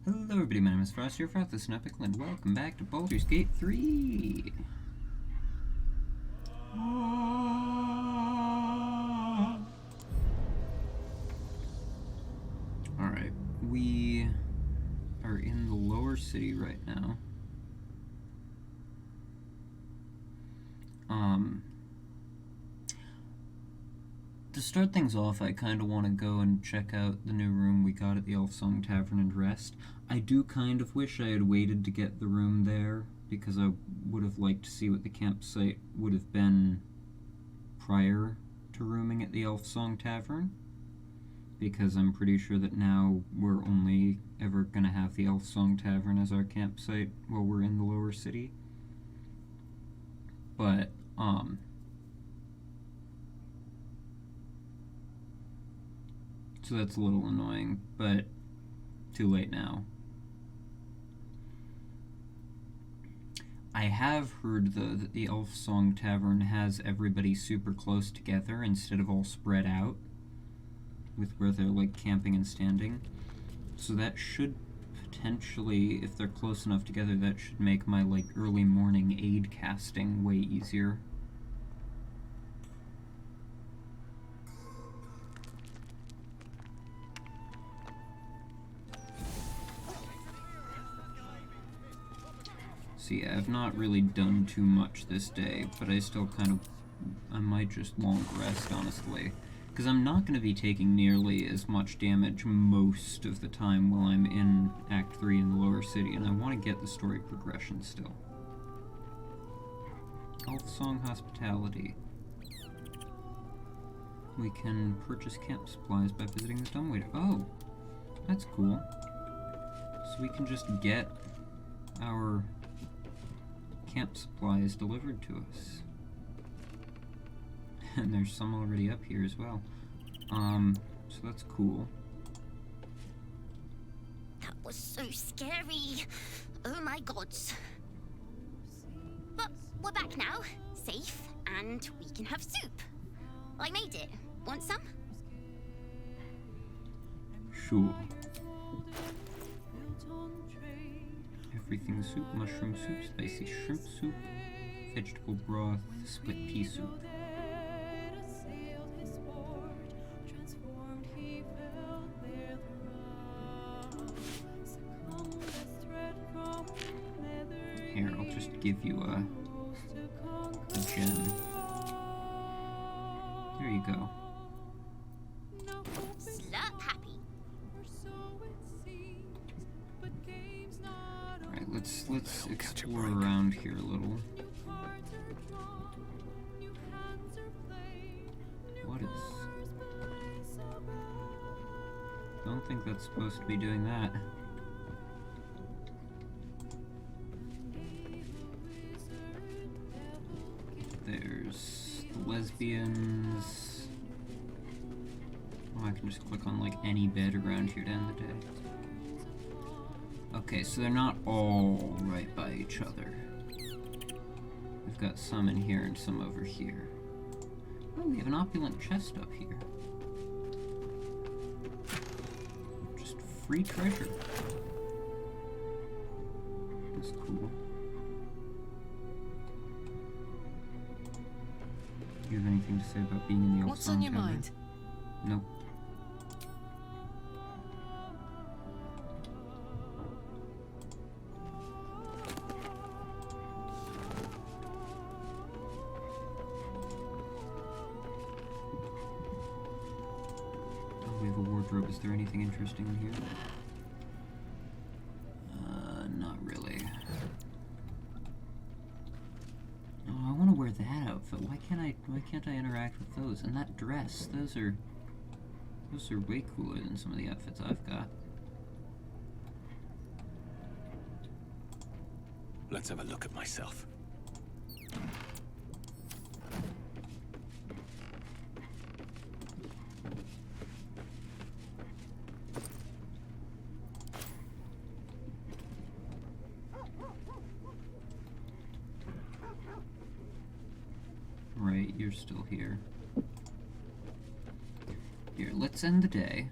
Hello everybody, my name is Frost, your Frostless and Epic, and welcome back to Baldur's Gate 3! Alright, we are in the lower city right now. To start things off, I kind of want to go and check out the new room we got at the Elfsong Tavern and rest. I do kind of wish I had waited to get the room there, because I would have liked to see what the campsite would have been prior to rooming at the Elfsong Tavern, because I'm pretty sure that now we're only ever going to have the Elfsong Tavern as our campsite while we're in the lower city. But, so that's a little annoying, but too late now. I have heard, though, that the Elfsong Tavern has everybody super close together instead of all spread out, with where they're, like, camping and standing. So that should potentially, if they're close enough together, that should make my, like, early morning aid casting way easier. So yeah, I've not really done too much this day, but I still I might just long rest, honestly. Because I'm not going to be taking nearly as much damage most of the time while I'm in Act 3 in the lower city, and I want to get the story progression still. Elfsong Hospitality. We can purchase camp supplies by visiting the dumbwaiter. Oh, that's cool. So we can just get our camp supplies delivered to us. And there's some already up here as well. So that's cool. That was so scary. Oh my gods. But we're back now, safe, and we can have soup. I made it. Want some? Sure. Everything soup, mushroom soup, spicy shrimp soup, vegetable broth, split pea soup. Here, I'll just give you a gem. There you go. Slurp happy. Alright, let's explore around here a little. What is... Don't think that's supposed to be doing that. There's the lesbians. Oh, I can just click on like any bed around here to end the day. Okay, so they're not all right by each other. We've got some in here and some over here. Oh, we have an opulent chest up here. Just free treasure. That's cool. Do you have anything to say about being in the Elfsong What's on your Tavern? mind? Nope. Oh, we have a wardrobe. Is there anything interesting in here? Not really. Oh, I want to wear that outfit. Why can't I interact with those? And that dress, those are way cooler than some of the outfits I've got. Let's have a look at myself. Right, you're still here. Here, let's end the day.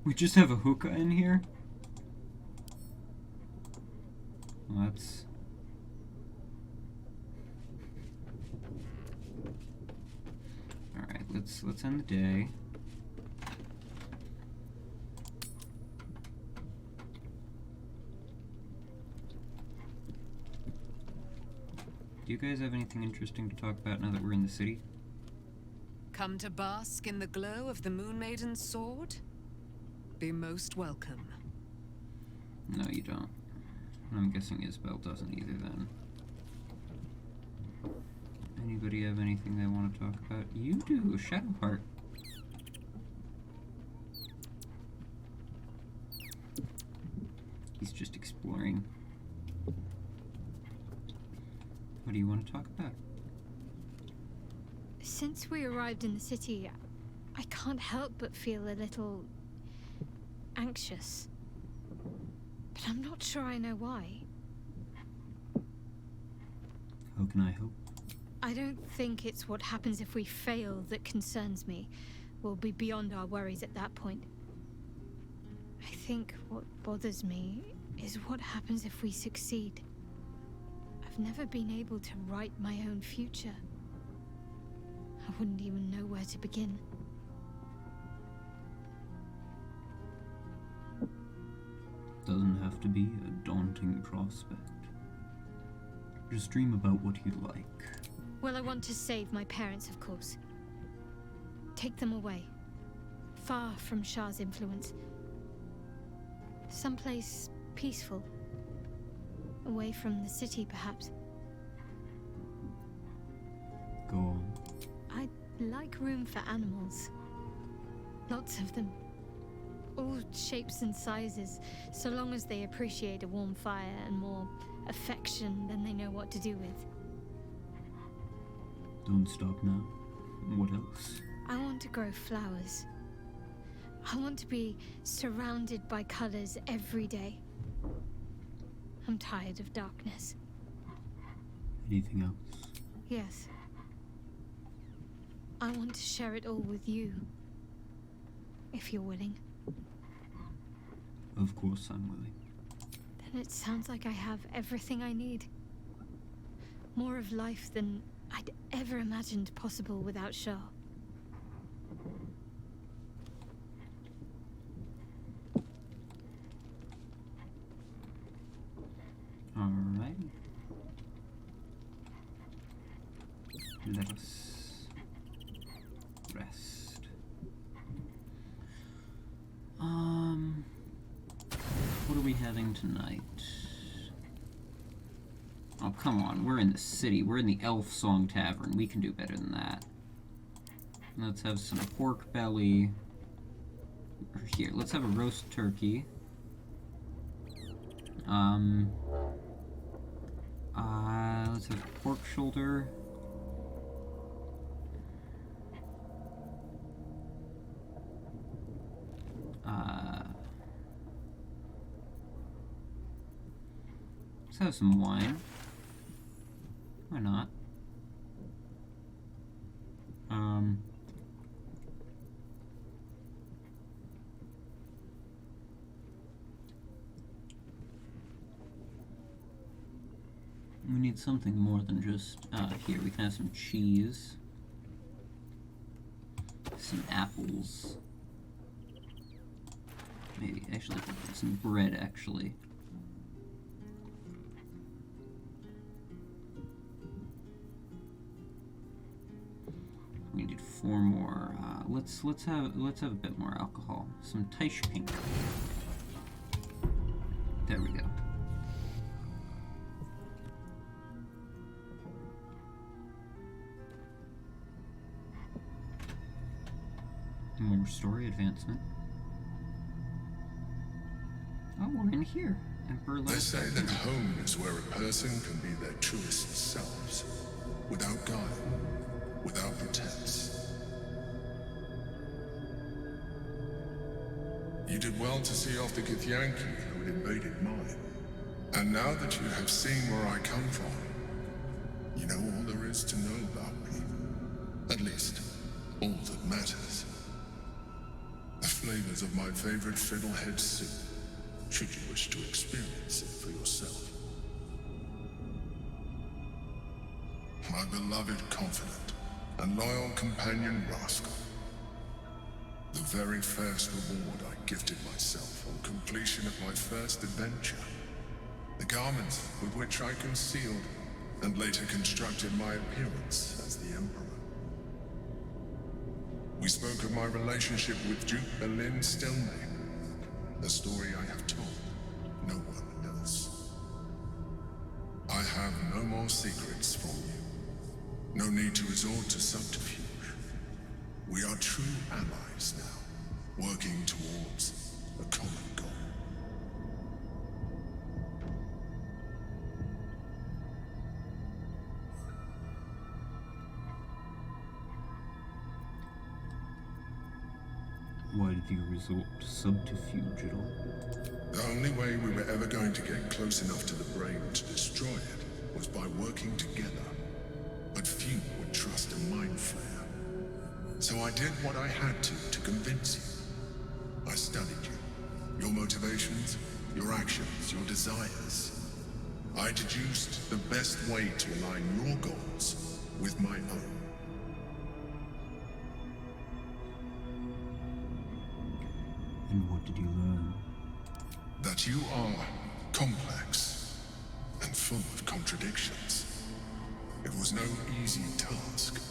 We just have a hookah in here? Well, that's... Alright, let's end the day. Do you guys have anything interesting to talk about now that we're in the city? Come to bask in the glow of the Moon Maiden's sword? Be most welcome. No, you don't. I'm guessing Isabel doesn't either then. Anybody have anything they want to talk about? You do, Shadowheart. He's just exploring. What do you want to talk about? Since we arrived in the city, I can't help but feel a little anxious. But I'm not sure I know why. How can I help? I don't think it's what happens if we fail that concerns me. We'll be beyond our worries at that point. I think what bothers me is what happens if we succeed. I've never been able to write my own future. I wouldn't even know where to begin. Doesn't have to be a daunting prospect. Just dream about what you'd like. Well, I want to save my parents, of course. Take them away. Far from Shah's influence. Someplace peaceful. Away from the city, perhaps. Go on. I'd like room for animals. Lots of them. All shapes and sizes, so long as they appreciate a warm fire and more affection than they know what to do with. Don't stop now. What else? I want to grow flowers. I want to be surrounded by colors every day. I'm tired of darkness. Anything else? Yes. I want to share it all with you. If you're willing. Of course I'm willing. Then it sounds like I have everything I need. More of life than I'd ever imagined possible without Shah. Alright. Let us rest. What are we having tonight? Oh, come on. We're in the city. We're in the Elf Song Tavern. We can do better than that. Let's have some pork belly. Or here, let's have a roast turkey. Let's have pork shoulder. Let's have some wine. Why not? We need something more than just, here, we can have some cheese. Some apples. Maybe, actually, some bread, actually. We need 4 more. Let's have a bit more alcohol. Some Taish Pink. There we go. More story advancement. Oh, we're in here. Emperor They say that home is where a person can be their truest selves, without guile, without pretense. You did well to see off the Githyanki who had invaded mine. And now that you have seen where I come from, you know all there is to know about me. At least, all that matters. A flavors of my favorite fiddlehead soup, should you wish to experience it for yourself. My beloved confidant and loyal companion Rascal. The very first reward I gifted myself on completion of my first adventure. The garments with which I concealed and later constructed my appearance as the Emperor. We spoke of my relationship with Duke Berlin Stelmane, a story I have told no one else. I have no more secrets from you. No need to resort to subterfuge. We are true allies now, working towards a common goal. Why did you resort to subterfuge at all? The only way we were ever going to get close enough to the brain to destroy it was by working together. But few would trust a mind flare. So I did what I had to convince you. I studied you, your motivations, your actions, your desires. I deduced the best way to align your goals with my own. And what did you learn? That you are complex and full of contradictions. It was no easy task,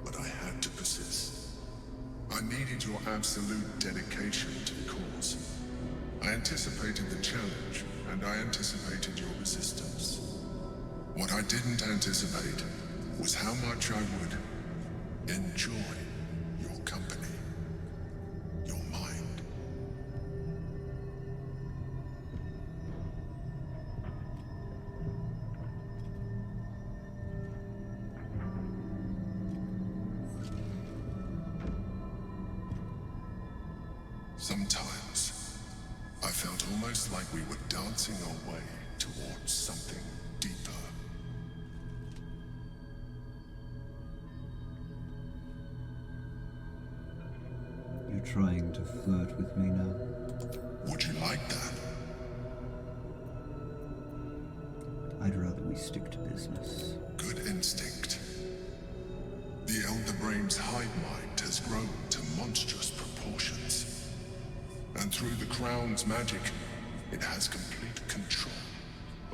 but I had to persist. I needed your absolute dedication to the cause. I anticipated the challenge, and I anticipated your resistance. What I didn't anticipate was how much I would enjoy your company, your mind. Sometimes, I felt almost like we were dancing our way towards something deeper. You're trying to flirt with me now? Would you like that? I'd rather we stick to business. Good instinct. The Elder Brain's hive mind has grown to monstrous proportions. And through the Crown's magic, it has complete control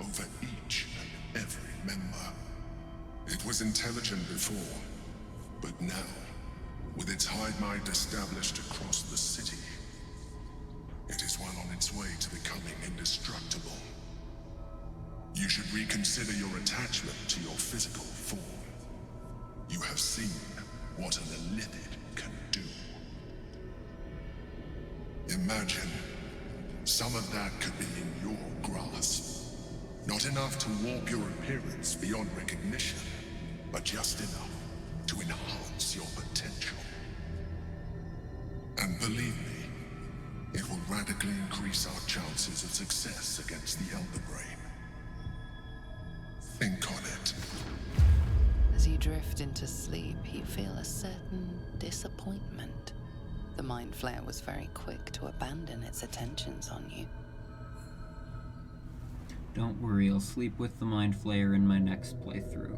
over each and every member. It was intelligent before, but now, with its hive mind established across the city, it is well on its way to becoming indestructible. You should reconsider your attachment to your physical form. You have seen what an Elithid can do. Imagine some of that could be in your grasp. Not enough to warp your appearance beyond recognition, but just enough to enhance your potential. And believe me, it will radically increase our chances of success against the Elder Brain. Think on it. As you drift into sleep, you feel a certain disappointment. The Mind Flayer was very quick to abandon its attentions on you. Don't worry, I'll sleep with the Mind Flayer in my next playthrough.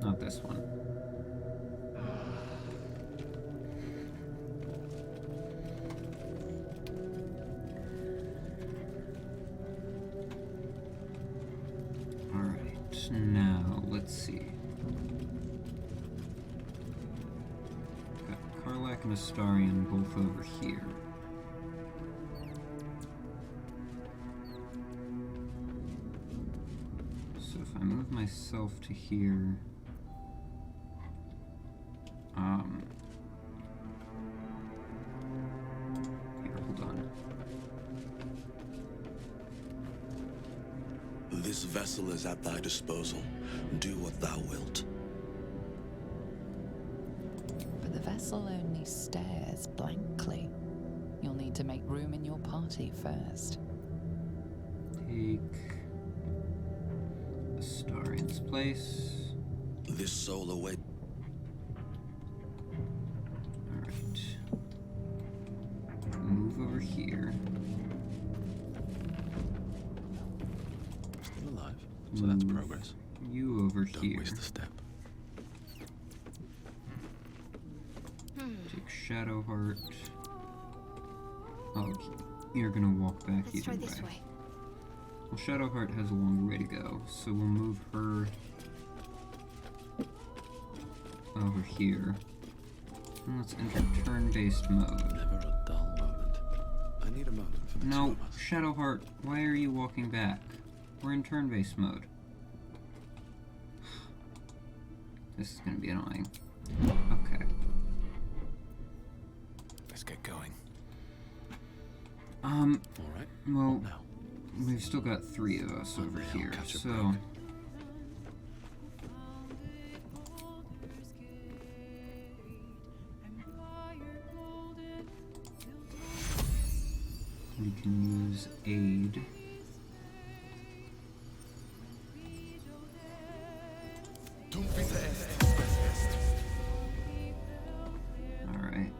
Not this one. Alright, now, let's see. Got Karlak and Astarion both over here. So if I move myself to here... Here, hold on. This vessel is at thy disposal. Do what thou wilt. But the vessel only stares blankly. You'll need to make room in your party first. Take Astarion's place. This soul awaits. Alright. So that's progress. You over Don't here. waste a step. Take Shadowheart. Oh, you're gonna walk back Let's try either this way. way. Well, Shadowheart has a longer way to go, so we'll move her over here. And let's enter turn-based mode. Never a dull moment. I need a moment for the two No, of us. Shadowheart, why are you walking back? We're in turn-based mode. This is gonna be annoying. Okay. Let's get going. Well, All right. Now. we've still got 3 of us over I'll here, catch a so... break. we can use aid. Alright.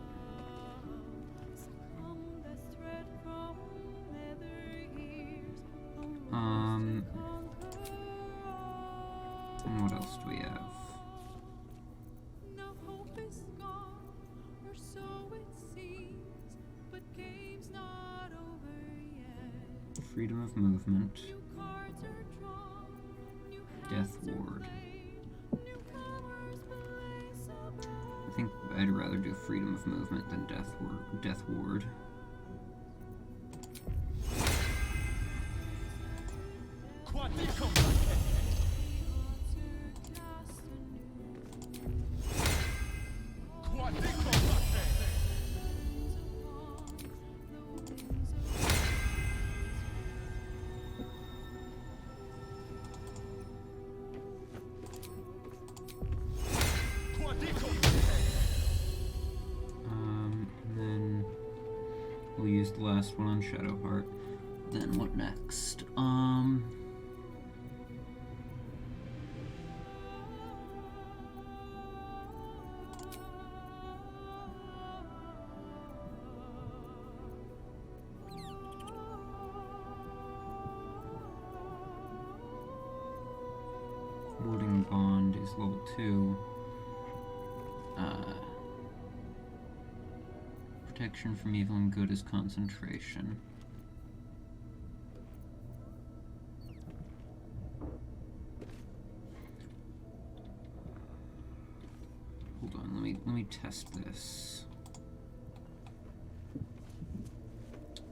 And what else do we have? Freedom of movement. Death ward. I think I'd rather do freedom of movement than death ward. And then we'll use the last one on Shadowheart. Then what next? Warding Bond is level 2. Protection from evil and good is concentration. Hold on, let me test this.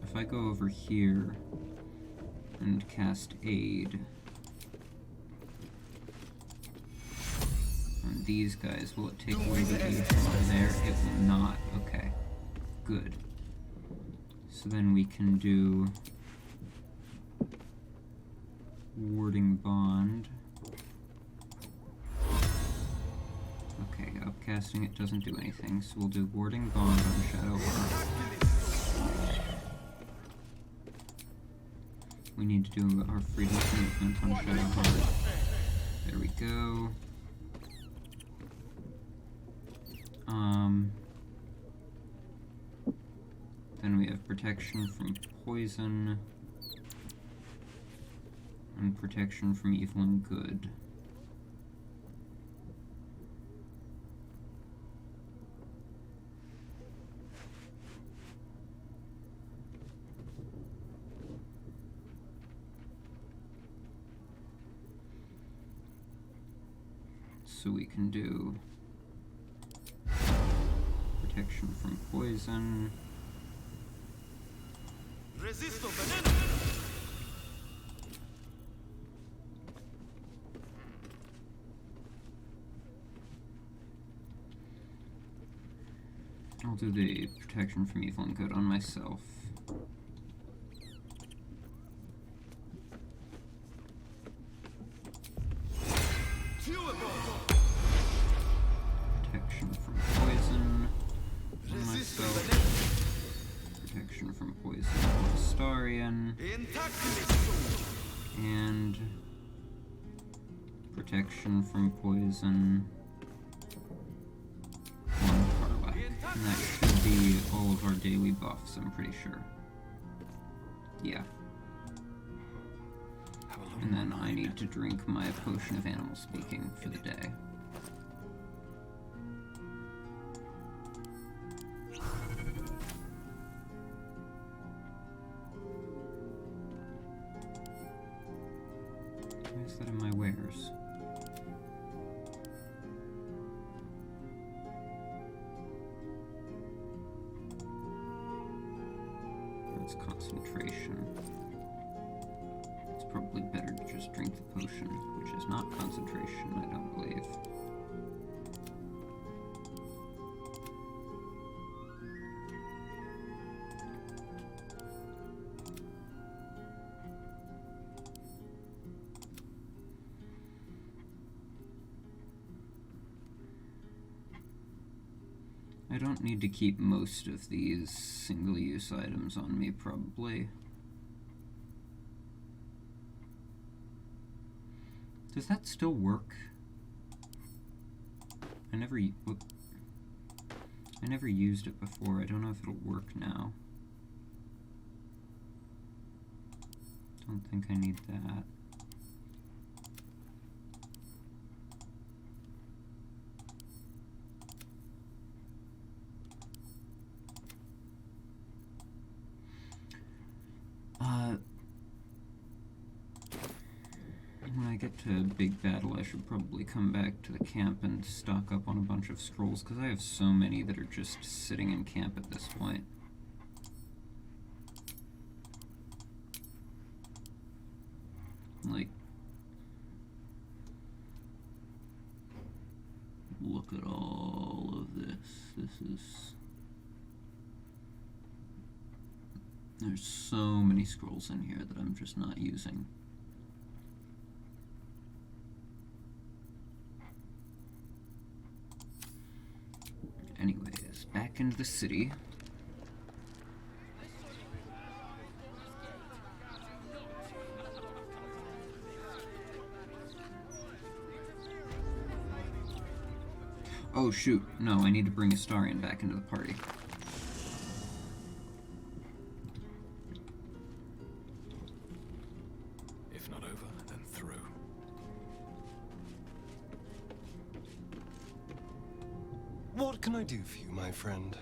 If I go over here and cast aid on these guys, will it take away the aid from over there? It will not. Okay. Good. So then we can do Warding Bond. Okay, upcasting it doesn't do anything, so we'll do Warding Bond on Shadowheart. We need to do our freedom of movement on Shadowheart. There we go. Then we have protection from poison and protection from evil and good. So we can do protection from poison. I'll do the protection from evil and good on myself. Protection from poison on myself. Protection from poison on Astarion. And protection from poison on Karlach. And that should be all of our daily buffs, I'm pretty sure. Yeah. Have a And then I need to drink my potion of animal speaking for the day. Why is that in my wares? That's concentration. It's probably better to just drink the potion, which is not concentration, I don't believe. I don't need to keep most of these single-use items on me, probably. Does that still work? I never used it before. I don't know if it'll work now. Don't think I need that. When I get to Big Battle, I should probably come back to the camp and stock up on a bunch of scrolls, because I have so many that are just sitting in camp at this point. Like, look at all of this. There's so many scrolls in here that I'm just not using. Anyways, back into the city. Oh shoot, no, I need to bring Astarion back into the party. If not over, then through. What can I do for you, my friend?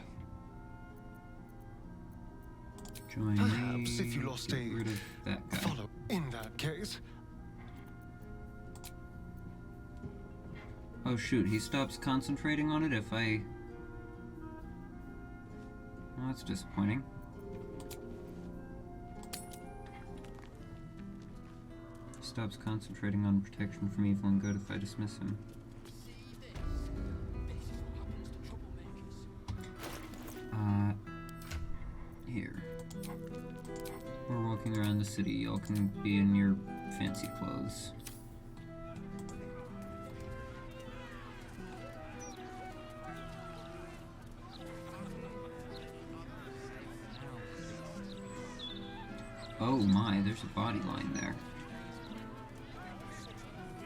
Join Perhaps me. if you lost Get a rid of that guy. follow. In that case, Oh shoot, he stops concentrating on it if I... Well, that's disappointing. He stops concentrating on protection from evil and good if I dismiss him. Here. We're walking around the city, y'all can be in your fancy clothes. Oh my, there's a body lying there.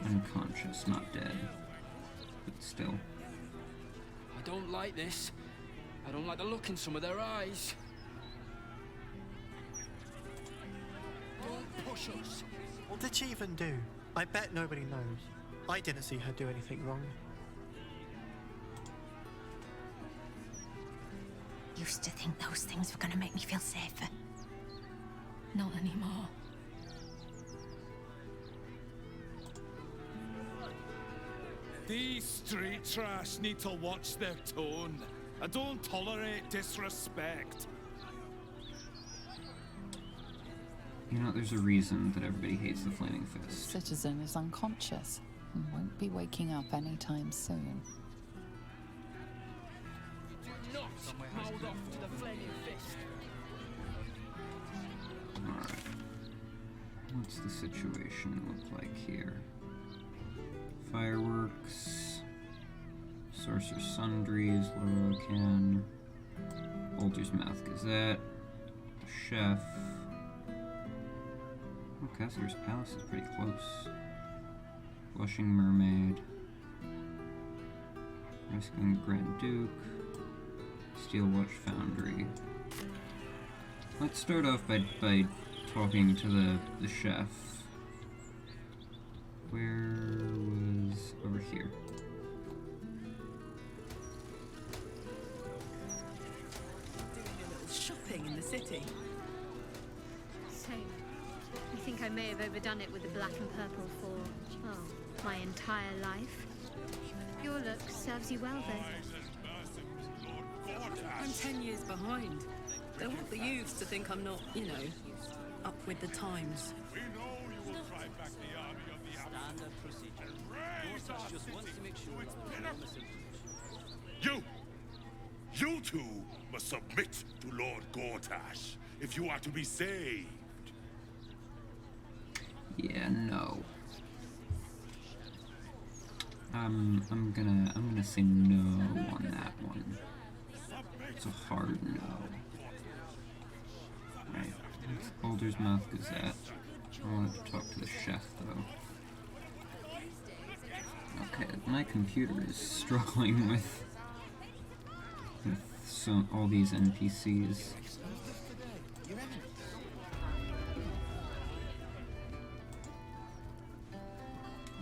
Unconscious, not dead. But still. I don't like this. I don't like the look in some of their eyes. Don't push us. What did she even do? I bet nobody knows. I didn't see her do anything wrong. Used to think those things were gonna make me feel safer. Not anymore. These street trash need to watch their tone. I don't tolerate disrespect. You know, there's a reason that everybody hates the Flaming Fist. Citizen is unconscious and won't be waking up anytime soon. Do not mouth off to the Flaming Fist. Alright. What's the situation look like here? Fireworks. Sorcerer's Sundries, Lorocan. Baldur's Mouth Gazette. Chef. Oh, Kessler's Palace is pretty close. Blushing Mermaid. Rescuing Grand Duke. Steel Watch Foundry. Let's start off by talking to the chef. Where was... over here. Doing a little shopping in the city. Same. I think I may have overdone it with the black and purple for, oh, my entire life. Your look serves you well, though. I'm 10 years behind. Don't want the youths to think I'm not, you know, up with the times. We know you will drive back the army of the Standard procedure. Raise our Just city wants to make sure to its it's pinnacle. innocent. You two must submit to Lord Gortash if you are to be saved. Yeah, no. I'm gonna say no on that one. It's a hard no. Right. It's Baldur's Mouth Gazette. I wanted to talk to the chef, though. Okay, my computer is struggling with all these NPCs.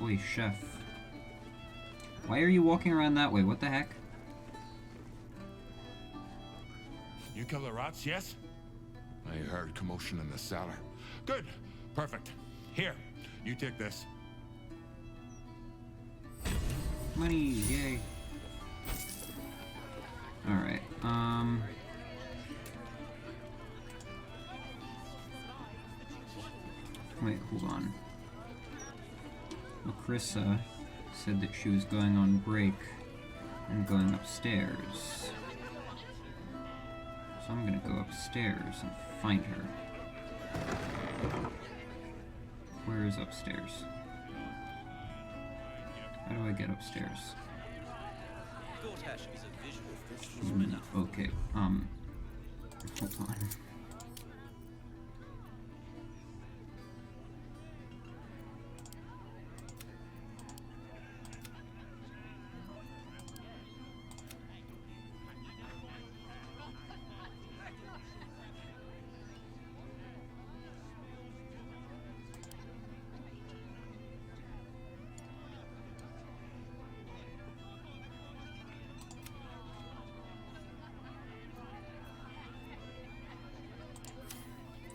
Oi, chef. Why are you walking around that way? What the heck? You kill the rats, yes? I heard commotion in the cellar. Good. Perfect. Here, you take this. Money, yay. Alright, wait, hold on. Makrissa said that she was going on break and going upstairs. So I'm gonna go upstairs and find her. Where is upstairs? How do I get upstairs? Gortash is a visual enough. Okay, hold on.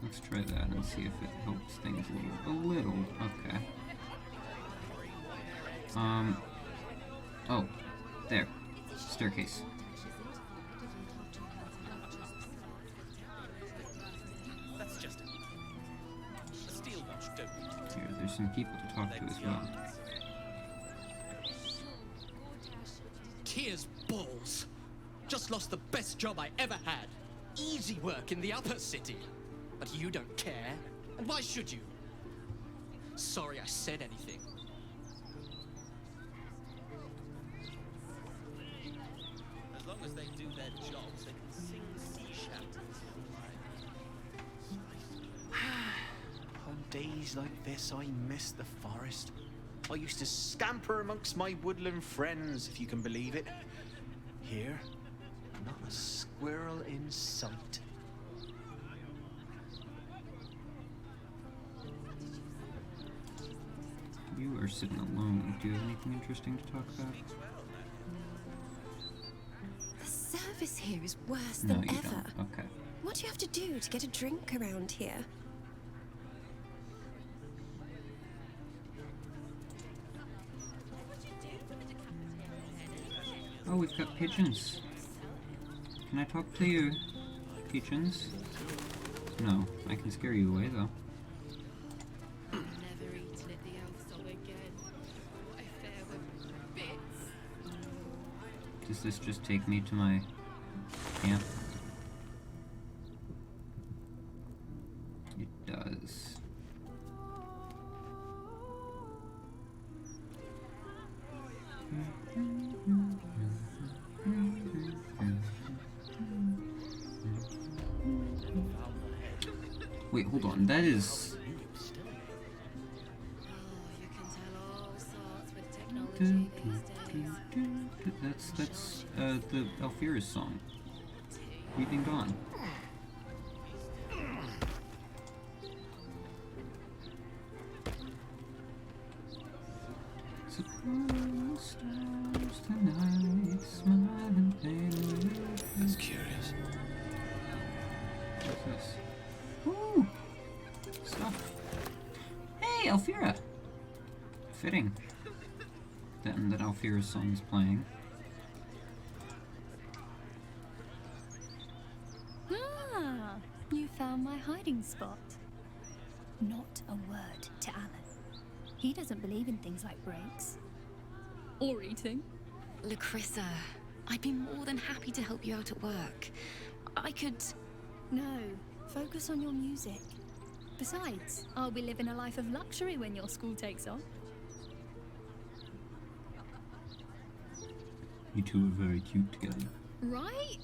Let's try that and see if it helps things a little. Okay. Oh, there. Staircase. That's just it. A steel watch, don't we? Here, there's some people to talk to as well. Tears balls. Just lost the best job I ever had. Easy work in the upper city. But you don't care. And why should you? Sorry I said anything. As long as they do their jobs, they can sing sea shanties. On days like this, I miss the forest. I used to scamper amongst my woodland friends, if you can believe it. Here, not a squirrel in sight. You are sitting alone. Do you have anything interesting to talk about? The service here is worse No, than you ever. don't. Okay. What do you have to do to get a drink around here? Oh, we've got pigeons. Can I talk to you, pigeons? No, I can scare you away though. Never eaten at the elf song again. What if there were bits? Does this just take me to my camp? It does. Wait, hold on. That is... That's the Alfira's song. Weeping Dawn. Stars tonight, smiling pale. That's curious. What's this? Ooh! Stuff. Hey, Alfira! Fitting. Then that Alfira's song's playing. Ah, you found my hiding spot. Not a word to Alan. He doesn't believe in things like breaks. Or eating. Lacrissa, I'd be more than happy to help you out at work. I could... No, focus on your music. Besides, I'll be living a life of luxury when your school takes off. You two are very cute together. Right?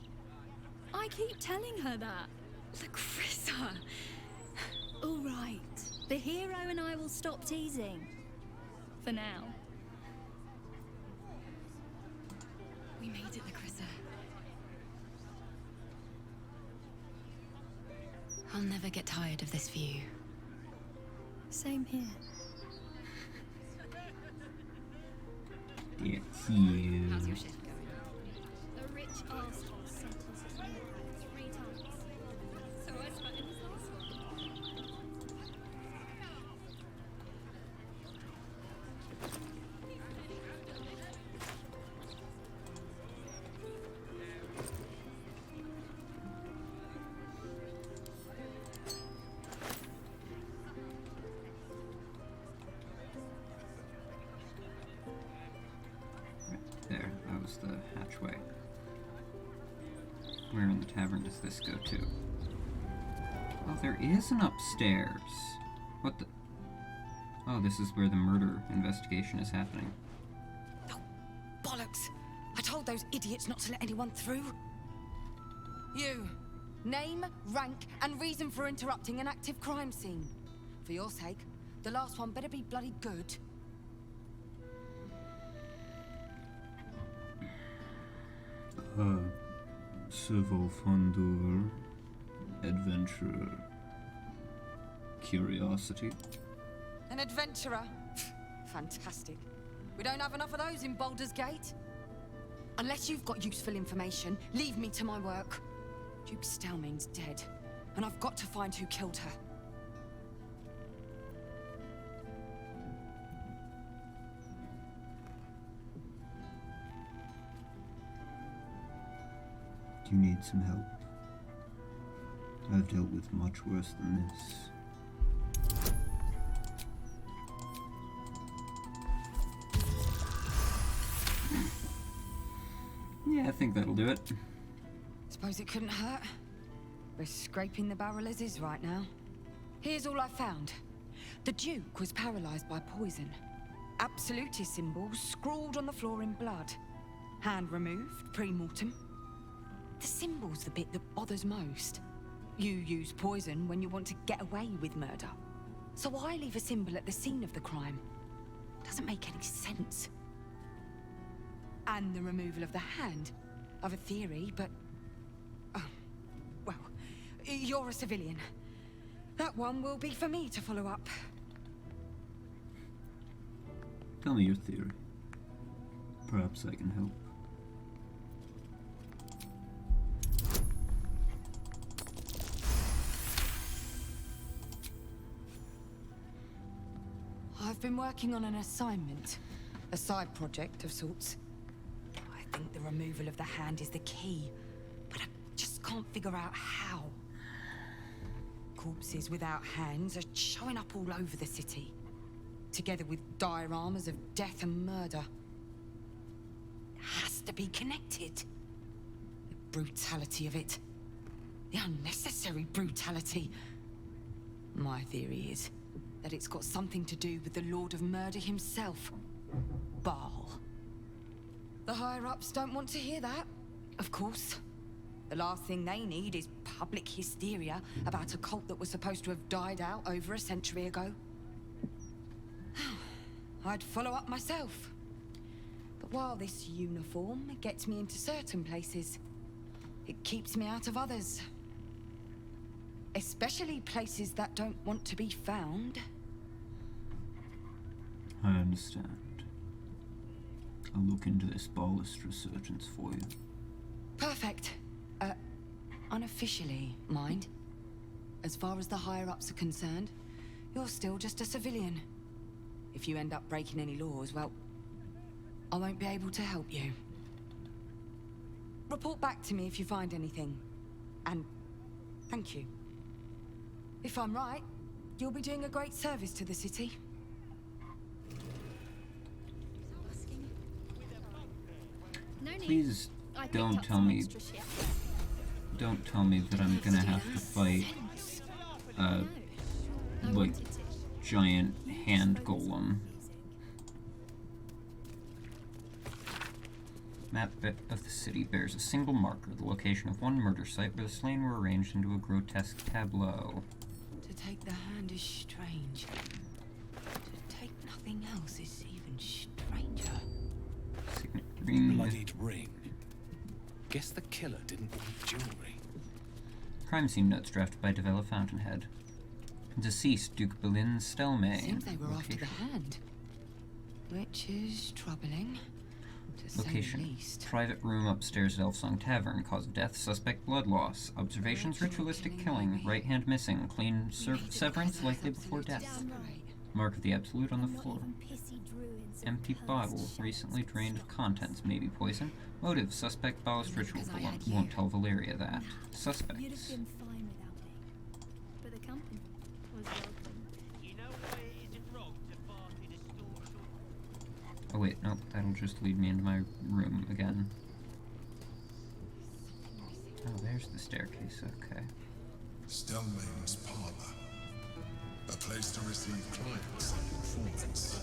I keep telling her that. Lacrissa! All right. The hero and I will stop teasing. For now. We made it, Lacrissa. I'll never get tired of this view. Same here. Yeah, cute. How's your shift going? A rich arsehole sent us to you 3 times. So I spent in his last one. There, that was the hatchway. Where in the tavern does this go to? Oh, there is an upstairs. What the? Oh, this is where the murder investigation is happening. Bollocks! I told those idiots not to let anyone through. You. Name, rank, and reason for interrupting an active crime scene. For your sake, the last one better be bloody good. Civil Baldur, adventurer, curiosity. An adventurer? Fantastic. We don't have enough of those in Baldur's Gate. Unless you've got useful information, leave me to my work. Duke Stalmain's dead, and I've got to find who killed her. Do you need some help? I've dealt with much worse than this. Yeah, I think that'll do it. Suppose it couldn't hurt. We're scraping the barrel as is right now. Here's all I found. The Duke was paralyzed by poison. Absolutist symbols scrawled on the floor in blood. Hand removed, pre-mortem. The symbol's the bit that bothers most. You use poison when you want to get away with murder. So why leave a symbol at the scene of the crime? Doesn't make any sense. And the removal of the hand. I've a theory, but... Oh, well, you're a civilian. That one will be for me to follow up. Tell me your theory. Perhaps I can help. I've been working on an assignment. A side project of sorts. I think the removal of the hand is the key, but I just can't figure out how. Corpses without hands are showing up all over the city, together with dioramas of death and murder. It has to be connected. The brutality of it. The unnecessary brutality. My theory is that it's got something to do with the Lord of Murder himself, Baal. The higher-ups don't want to hear that, of course. The last thing they need is public hysteria about a cult that was supposed to have died out over a century ago. I'd follow up myself. But while this uniform gets me into certain places, it keeps me out of others. Especially places that don't want to be found. I understand. I'll look into this ballast resurgence for you. Perfect. Unofficially, mind. As far as the higher-ups are concerned, you're still just a civilian. If you end up breaking any laws, well, I won't be able to help you. Report back to me if you find anything. And thank you. If I'm right, you'll be doing a great service to the city. Please don't tell me. Don't tell me that I'm gonna have to fight like giant hand golem. Map of the city bears a single marker, the location of one murder site where the slain were arranged into a grotesque tableau. To take the hand is strange. To take nothing else is even stranger. Signet ring. Bloodied ring. Guess the killer didn't want jewelry. Crime scene notes drafted by Devella Fountainhead. Deceased Duke Boleyn Stelmay. Seems they were after the hand, which is troubling. Location. Private room upstairs at Elfsong Tavern. Cause of death, suspect blood loss. Observations, ritualistic killing. Right hand missing. Clean severance likely before death. Mark of the Absolute on the floor. Empty bottle. Recently drained of contents. Maybe poison. Motive. Suspect ballast ritual. Won't tell Valeria that. Suspects. But the company was welcome. Oh wait, nope, that'll just lead me into my room again. Oh, there's the staircase, okay. Stelmane's parlor. A place to receive clients and informants.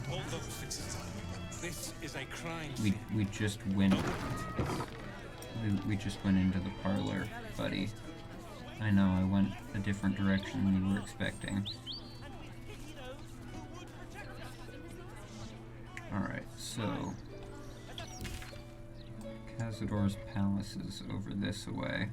Hold those. This is a crime. We just went we just went into the parlor, buddy. I know, I went a different direction than you were expecting. Alright, so Cazador's palace is over this way.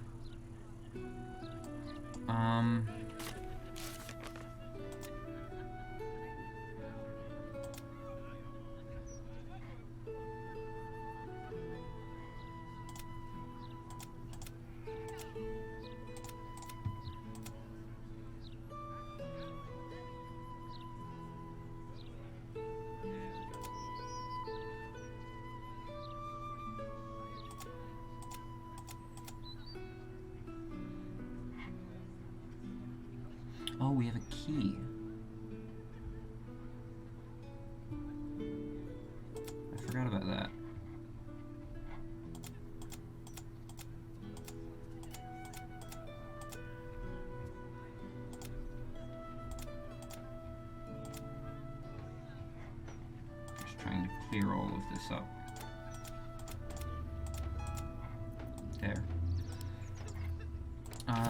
Oh, we have a key. I forgot about that. Just trying to clear all of this up. There.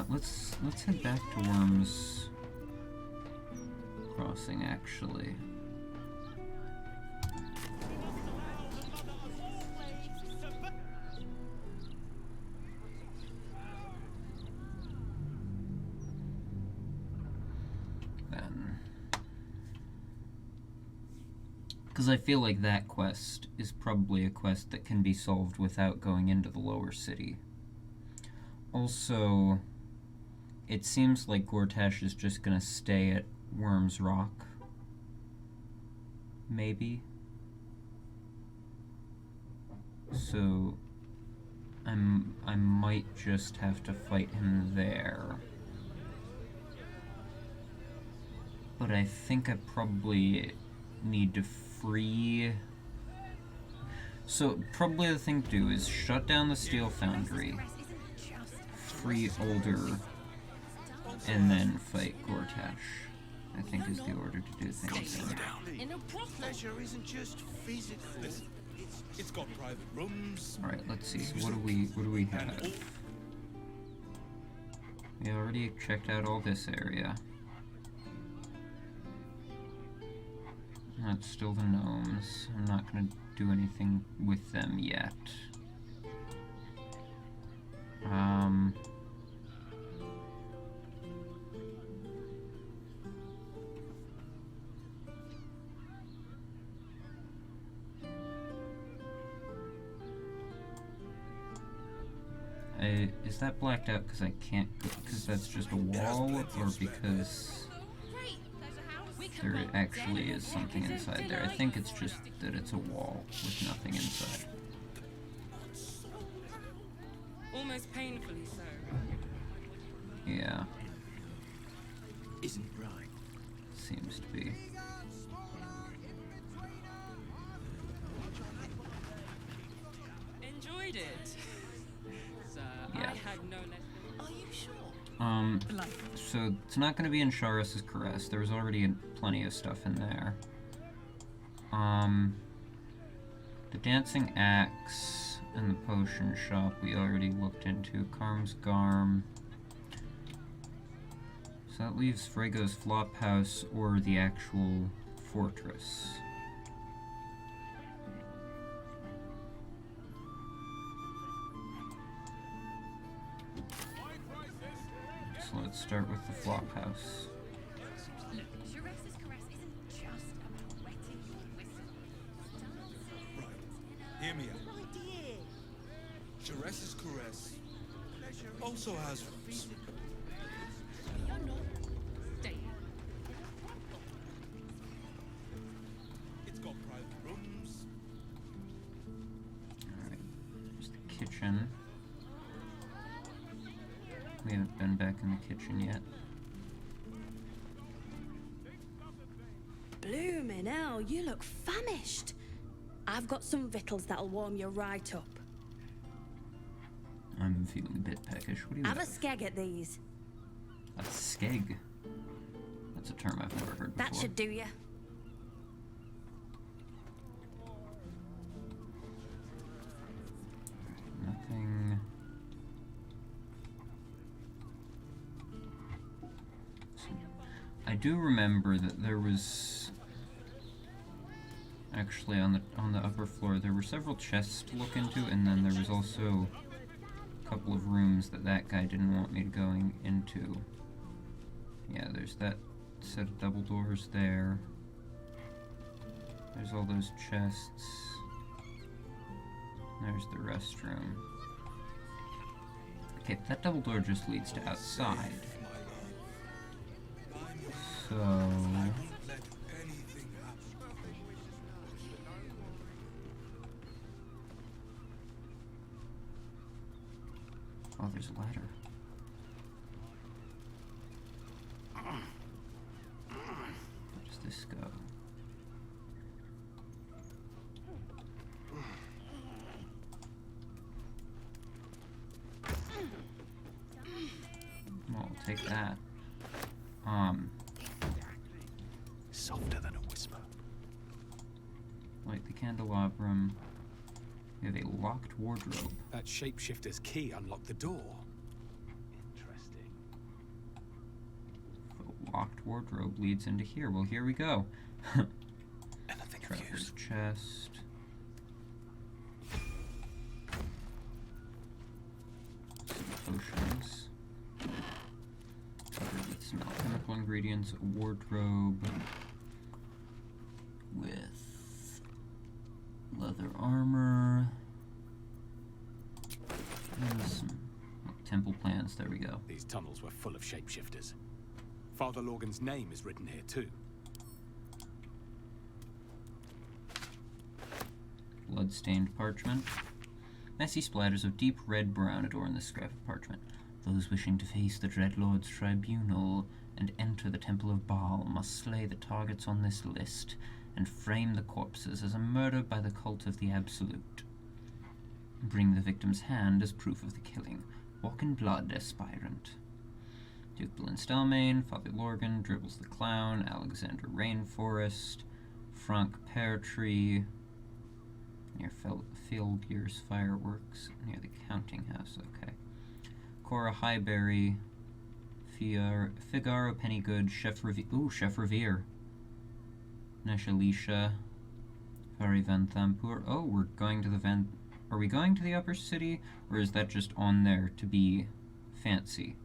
Let's head back to Worms Crossing, actually. Then. Because I feel like that quest is probably a quest that can be solved without going into the lower city. Also, it seems like Gortash is just gonna stay at Worms Rock. Maybe. So I might just have to fight him there. But I think I probably need to free... So probably the thing to do is shut down the steel foundry, free Older, and then fight Gortash. I think is the order to do things. Pleasure isn't just physical. It's got private rooms. Alright, let's see. So what do we have? We already checked out all this area. That's still the gnomes. I'm not gonna do anything with them yet. Is that blacked out because I can't, because that's just a wall, or because there actually is something inside there? I think it's just that it's a wall with nothing inside. Almost painfully so. Yeah. Isn't right. Seems to be. Enjoyed it. Sir, Yeah. I had no less. Are you sure? So it's not going to be in Charis's Caress. There was already plenty of stuff in there. The Dancing Axe and the Potion Shop we already looked into. Karm's Garm. So that leaves Frego's Flophouse or the actual fortress. So let's start with the Flophouse. Hear me out. Charis's Caress also has rooms. It's got private rooms. Alright, there's the kitchen. We haven't been back in the kitchen yet. Bloomin' hell, you look famished. I've got some victuals that'll warm you right up. I'm feeling a bit peckish. What do you Have a have? skeg at these. A skeg? That's a term I've never heard before. That should do you. Nothing. I do remember that there was actually on the upper floor there were several chests to look into, and then there was also a couple of rooms that guy didn't want me going into. Yeah, there's that set of double doors there. There's all those chests. There's the restroom. Okay, that double door just leads to outside. So... oh, there's a ladder. Where does this go? Well, I'll take that. Softer than a whisper. Light the candelabrum. We have a locked wardrobe. That shapeshifter's key unlocked the door. Interesting. The locked wardrobe leads into here. Well, here we go. Traveler's chest. Some potions. Covered with some alchemical ingredients. A wardrobe with leather armor. And some temple plans. There we go. These tunnels were full of shapeshifters. Father Lorgan's name is written here too. Blood-stained parchment. Messy splatters of deep red-brown adorn this scrap of parchment. Those wishing to face the Dreadlord's tribunal and enter the Temple of Baal must slay the targets on this list and frame the corpses as a murder by the cult of the Absolute. Bring the victim's hand as proof of the killing. Walk in blood, aspirant. Duke Blindstelmane, Father Lorgan, Dribbles the Clown, Alexander Rainforest, Frank Peartree, near Filgear's Fireworks, near the Counting House, okay. Cora Highberry, Figaro Pennygood, Chef Revere, Neshalisha, Hari Van Thampur. Oh, we're going to the are we going to the upper city, or is that just on there to be fancy?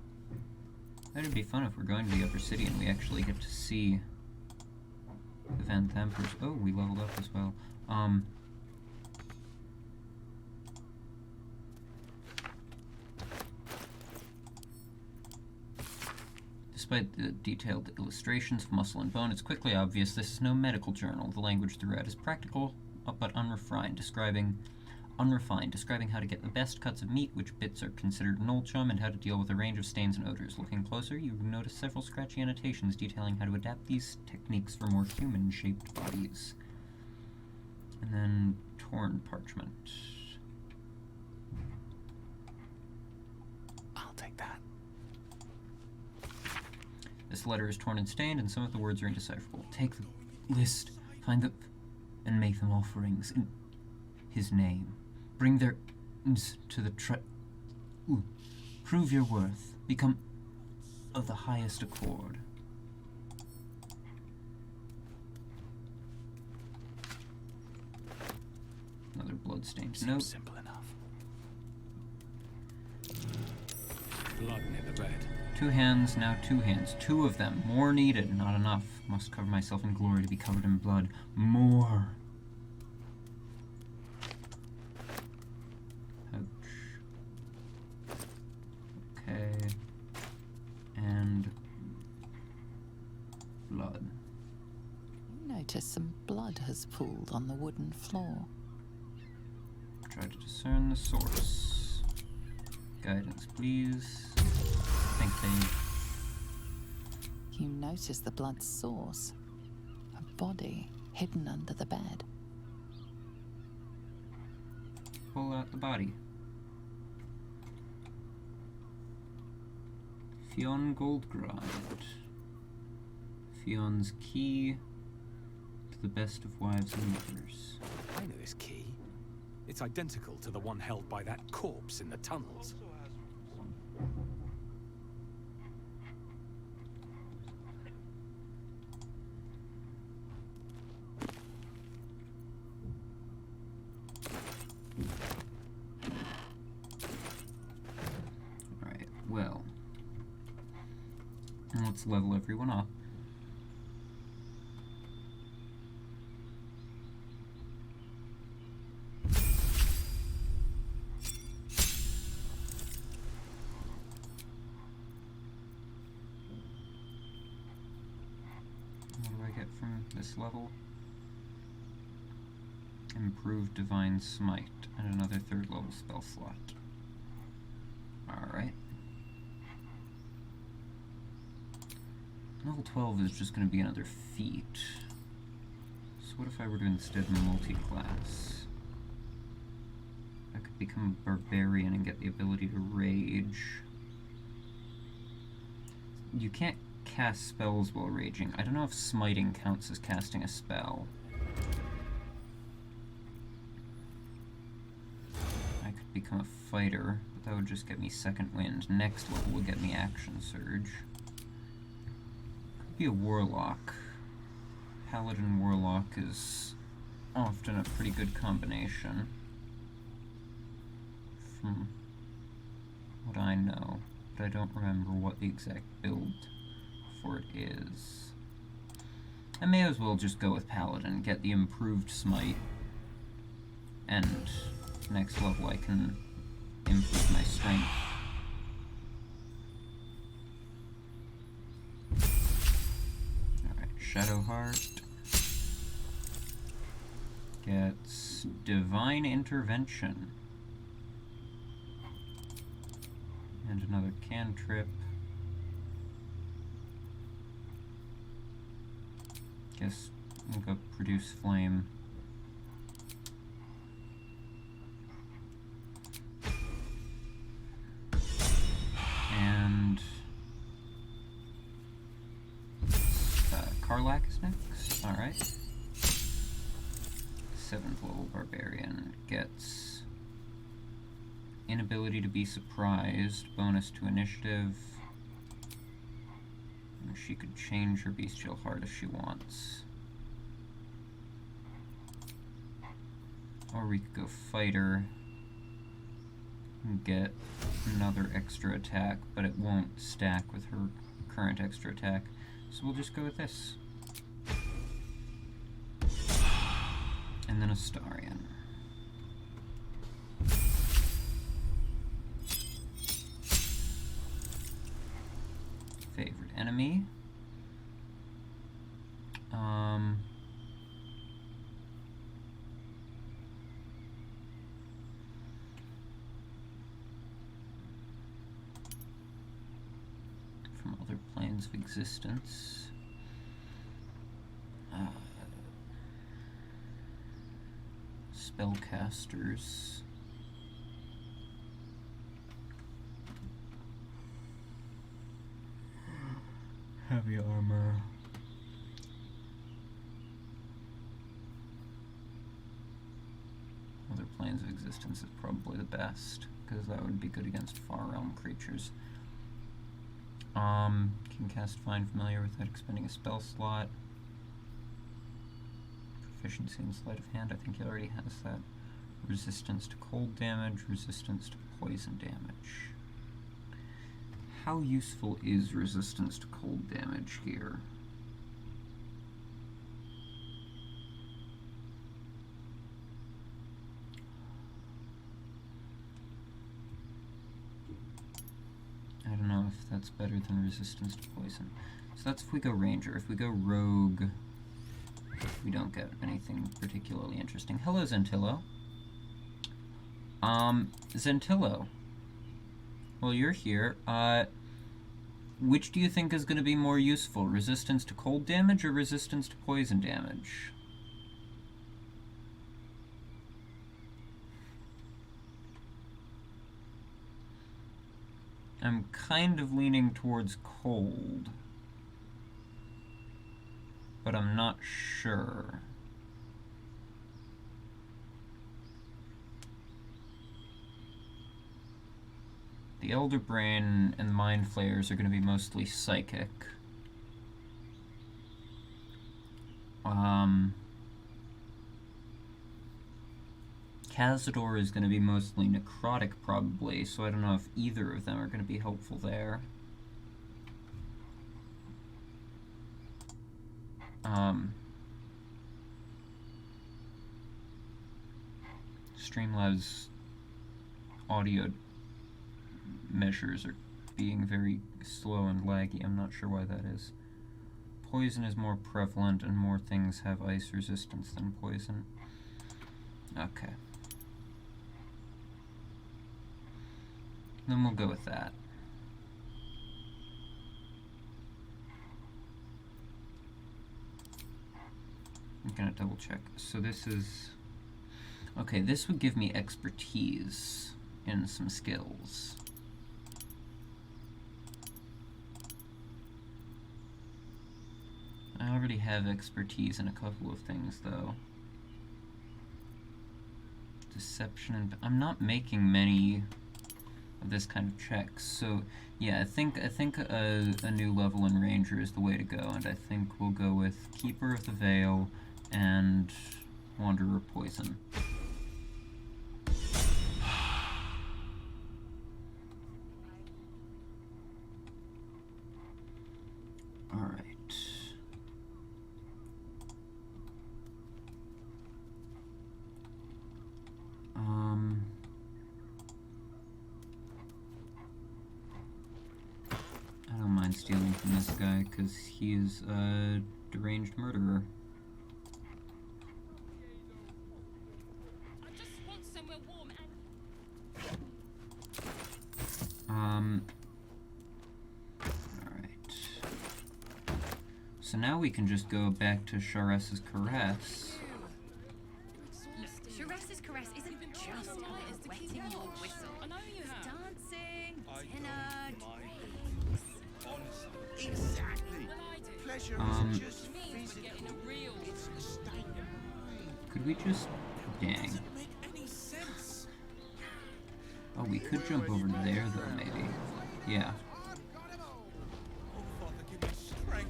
That'd be fun if we're going to the upper city and we actually get to see the Van Thampers. Oh, we leveled up as well. Despite the detailed illustrations of muscle and bone, it's quickly obvious this is no medical journal. The language throughout is practical, but unrefined, describing how to get the best cuts of meat, which bits are considered an old chum, and how to deal with a range of stains and odors. Looking closer, you notice several scratchy annotations detailing how to adapt these techniques for more human-shaped bodies. And then torn parchment. I'll take that. This letter is torn and stained, and some of the words are indecipherable. Take the list, find the... and make them offerings in his name. Bring their to the prove your worth. Become of the highest accord. Another blood-stained note. Simple enough. Blood near the bed. 2 hands, now 2 hands. 2 of them. More needed, not enough. Must cover myself in glory to be covered in blood. More. Ouch. Okay. And blood. You notice some blood has pooled on the wooden floor. Try to discern the source. Guidance, please. I think You notice the blood's source. A body hidden under the bed. pull out the body. Fionn Goldgrind. Fionn's key to the best of wives and mothers. I know this key. It's identical to the one held by that corpse in the tunnels. Alright, well. Let's level everyone up. This level. Improved Divine Smite and another 3rd level spell slot. Alright. Level 12 is just going to be another feat. So what if I were to instead multi-class? I could become a barbarian and get the ability to rage. You can't cast spells while raging. I don't know if smiting counts as casting a spell. I could become a fighter, but that would just get me second wind. Next level would get me action surge. Could be a warlock. Paladin warlock is often a pretty good combination. From what I know, but I don't remember what the exact build for it is. I may as well just go with Paladin, get the improved smite, and next level I can improve my strength. Alright, Shadowheart gets Divine Intervention. And another cantrip. Guess we'll go Produce Flame. And Karlak is next. Alright. 7th level Barbarian gets Inability to be Surprised, bonus to Initiative. She could change her bestial heart if she wants. Or we could go fighter and get another extra attack, but it won't stack with her current extra attack. So we'll just go with this. And then Astarion. favorite enemy. From other planes of existence. Spellcasters. Heavy armor. Other planes of existence is probably the best, because that would be good against Far Realm creatures. Can cast Find Familiar without expending a spell slot. Proficiency in Sleight of Hand, I think he already has that. Resistance to cold damage, resistance to poison damage. How useful is resistance to cold damage here? I don't know if that's better than resistance to poison. So that's if we go Ranger. If we go Rogue, we don't get anything particularly interesting. Hello, Zentillo. Zentillo. Well, you're here. Which do you think is going to be more useful? Resistance to cold damage or resistance to poison damage? I'm kind of leaning towards cold, but I'm not sure. The Elder Brain and Mind Flayers are going to be mostly psychic. Cazador is going to be mostly necrotic, probably, so I don't know if either of them are going to be helpful there. Streamlabs audio measures are being very slow and laggy. I'm not sure why that is. Poison is more prevalent and more things have ice resistance than poison. Okay. Then we'll go with that. I'm gonna double check. So this is... Okay, this would give me expertise in some skills. I already have expertise in a couple of things, though. Deception and... I'm not making many of this kind of checks, so yeah, I think a new level in Ranger is the way to go, and I think we'll go with Keeper of the Veil and Wanderer Poison. Alright. I don't mind stealing from this guy, because he is a deranged murderer. Alright. So now we can just go back to Shares's Caress. Shares's Caress isn't just about wetting your whistle. I know you have. Dancing, dinner, drinks. Exactly. Pleasure isn't just physical. It's a state of mind. Could we just... Dang. Doesn't make any sense. Oh, we could jump over to there, though, maybe. Yeah.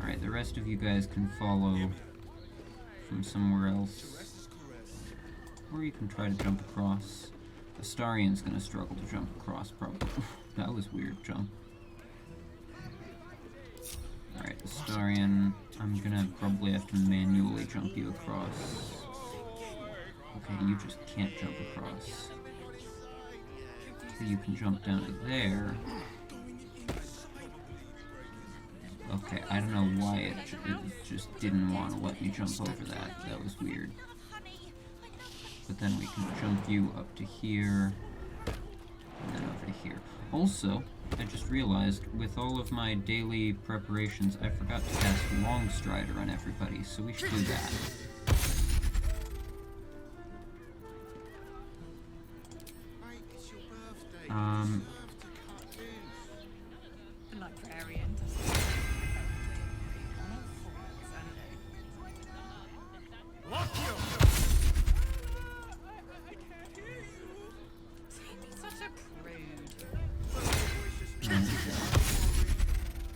Alright, the rest of you guys can follow from somewhere else. Or you can try to jump across. Astarion's gonna struggle to jump across, probably. That was weird jump. Alright, Astarion, I'm gonna probably have to manually jump you across. Okay, you just can't jump across. So you can jump down to there. Okay, I don't know why it just didn't want to let me jump over that. That was weird. But then we can jump you up to here, and then over to here. Also, I just realized, with all of my daily preparations, I forgot to cast Long Strider on everybody, so we should do that. The librarian does on all fours and lock you! Don't be such a prude.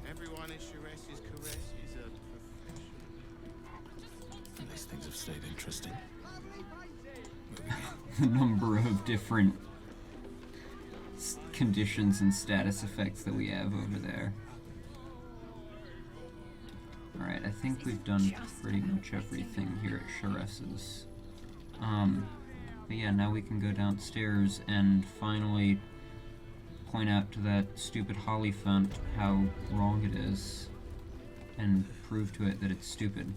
Everyone in Shures's caress is a professional. These things have stayed interesting. The number of different conditions and status effects that we have over there. Alright, I think we've done pretty much everything here at Shures's. But yeah, now we can go downstairs and finally point out to that stupid Hollyphant how wrong it is, and prove to it that it's stupid.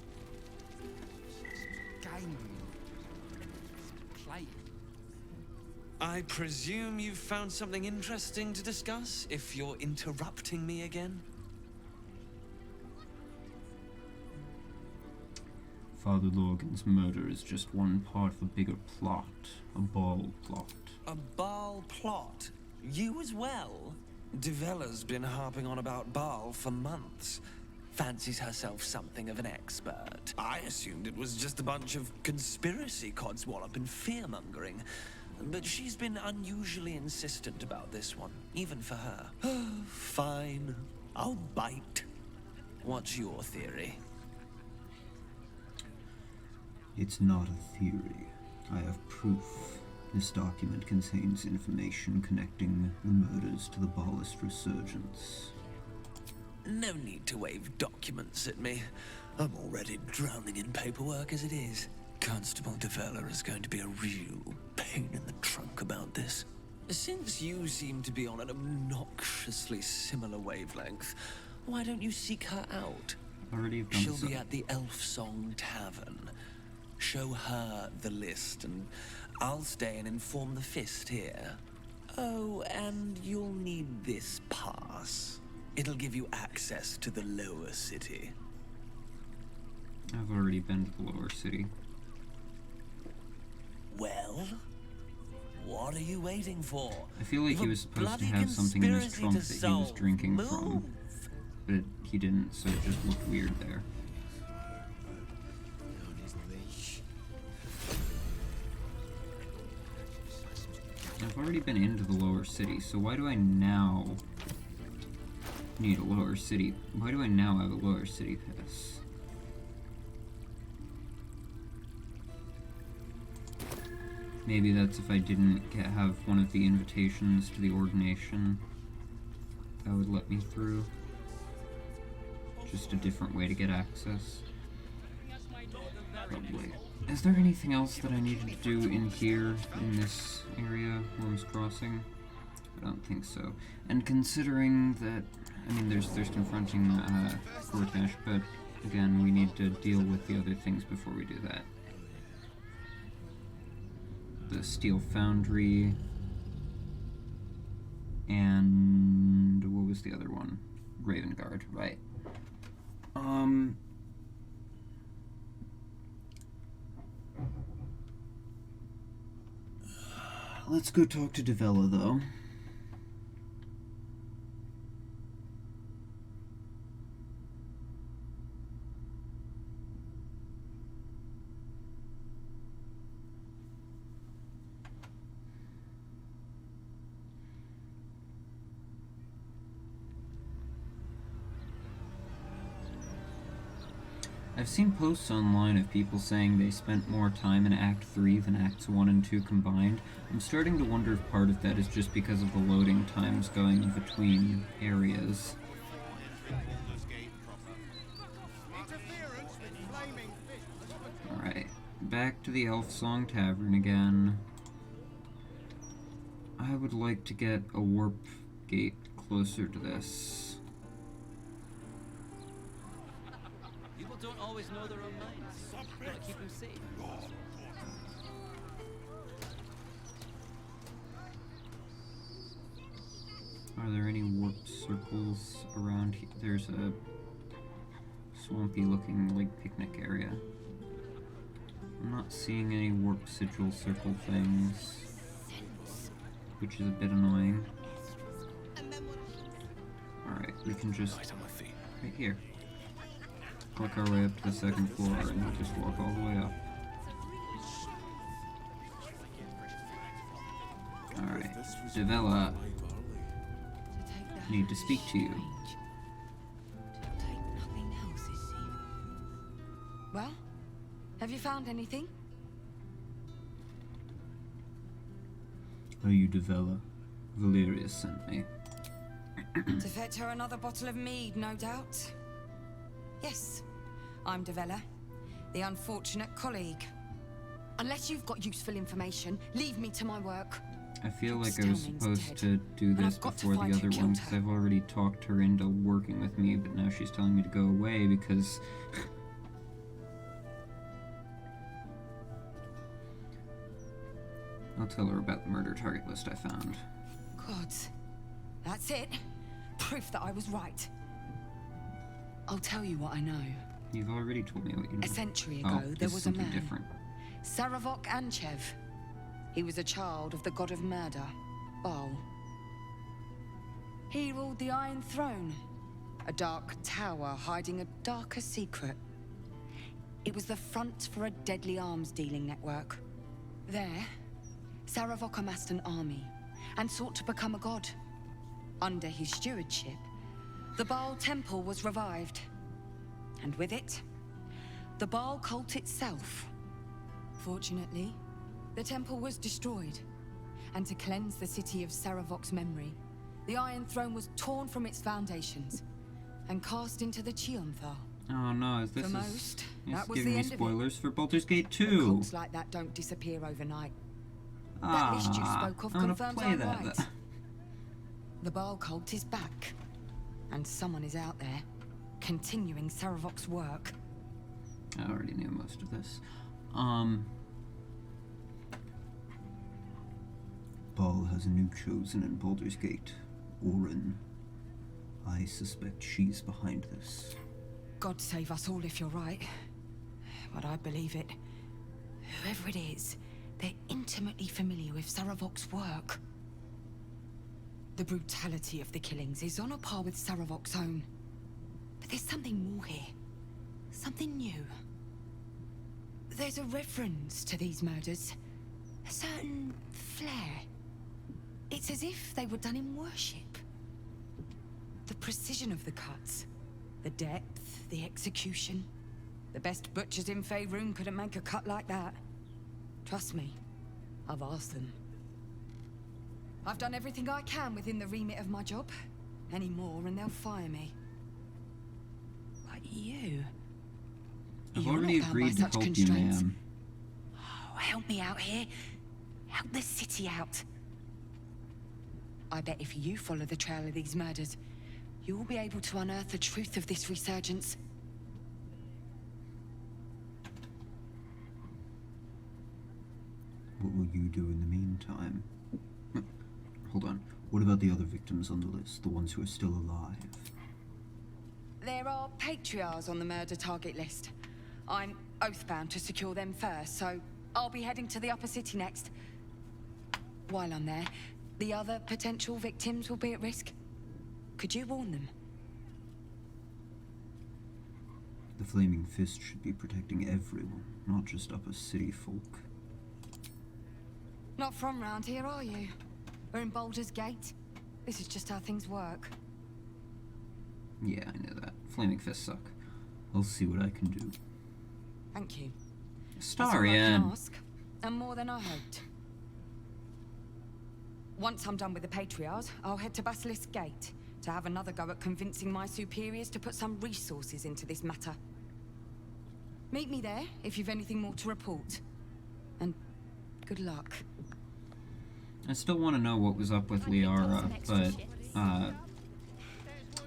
I presume you've found something interesting to discuss, if you're interrupting me again? Father Logan's murder is just one part of a bigger plot. A Baal plot. A Baal plot? You as well? Devella's been harping on about Baal for months. Fancies herself something of an expert. I assumed it was just a bunch of conspiracy codswallop and fear-mongering. But she's been unusually insistent about this one, even for her. Fine. I'll bite. What's your theory? It's not a theory. I have proof. This document contains information connecting the murders to the Baalist resurgence. No need to wave documents at me. I'm already drowning in paperwork as it is. Constable Devella is going to be a real pain in the trunk about this. Since you seem to be on an obnoxiously similar wavelength, why don't you seek her out? Already done She'll so. be at the Elf Song Tavern. Show her the list, and I'll stay and inform the Fist here. Oh, and you'll need this pass. It'll give you access to the lower city. I've already been to the lower city. Well, what are you waiting for? I feel like he was supposed to have something in his trunk that he was drinking from, but he didn't, so it just looked weird there. I've already been into the lower city, so why do I now need a lower city? Why do I now have a lower city pass? Maybe that's if I didn't have one of the invitations to the ordination. That would let me through. Just a different way to get access. Probably. Is there anything else that I needed to do in here, in this area, Worm's Crossing? I don't think so. And considering that, I mean, there's confronting Cortesh, but again, we need to deal with the other things before we do that. The Steel Foundry, and what was the other one? Raven Guard, right. Let's go talk to Devella, though. I've seen posts online of people saying they spent more time in Act 3 than Acts 1 and 2 combined. I'm starting to wonder if part of that is just because of the loading times going between areas. Alright, back to the Elf Song Tavern again. I would like to get a warp gate closer to this. don't always know their own minds. Gotta keep them safe. Are there any warp circles around here? There's a swampy looking like picnic area. I'm not seeing any warp sigil circle things, which is a bit annoying. Alright, we can just, right here, work our way up to the second floor and just walk all the way up. Alright, Devella, need to speak to you. Well, have you found anything? Are you Devella? Valerius sent me. To fetch her another bottle of mead, no doubt. Yes, I'm Devella, the unfortunate colleague. Unless you've got useful information, leave me to my work. I feel like I was supposed to do this before the other one, because I've already talked her into working with me, but now she's telling me to go away because... I'll tell her about the murder target list I found. God, that's it. Proof that I was right. I'll tell you what I know. You've already told me what you know. A century ago, there was a man, different. Saravok Anchev. He was a child of the god of murder, Baal. He ruled the Iron Throne, a dark tower hiding a darker secret. It was the front for a deadly arms-dealing network. There, Saravok amassed an army and sought to become a god. Under his stewardship, the Baal temple was revived. And with it, the Baal cult itself. Fortunately, the temple was destroyed, and to cleanse the city of Saravok's memory, the Iron Throne was torn from its foundations and cast into the Chionthal. Oh no, For most, that was giving the me end spoilers for Baldur's Gate of it. 2. Cults like that don't disappear overnight. That list you spoke of I wanna confirms play I'm that. right. The Baal cult is back, and someone is out there, continuing Saravok's work. I already knew most of this. Baal has a new chosen in Baldur's Gate, Orin. I suspect she's behind this. God save us all if you're right. But I believe it. Whoever it is, they're intimately familiar with Saravok's work. The brutality of the killings is on a par with Saravok's own. But there's something more here. Something new. There's a reference to these murders. A certain flair. It's as if they were done in worship. The precision of the cuts. The depth, the execution. The best butchers in Faerun couldn't make a cut like that. Trust me, I've asked them. I've done everything I can within the remit of my job. Any more and they'll fire me. But you... I've You're already not bound by agreed to such help you, constraints. ma'am. Oh, help me out here. Help the city out. I bet if you follow the trail of these murders, you will be able to unearth the truth of this resurgence. What will you do in the meantime? Hold on. What about the other victims on the list? The ones who are still alive? There are patriarchs on the murder target list. I'm oathbound to secure them first, so I'll be heading to the upper city next. While I'm there, the other potential victims will be at risk. Could you warn them? The Flaming Fist should be protecting everyone, not just upper city folk. Not from round here, are you? We're in Baldur's Gate. This is just how things work. Yeah, I know that. Flaming Fists suck. I'll see what I can do. Thank you. Starian. That's all I can ask, and more than I hoped. Once I'm done with the Patriarchs, I'll head to Basilisk Gate to have another go at convincing my superiors to put some resources into this matter. Meet me there if you've anything more to report. And good luck. I still want to know what was up with Liara, but,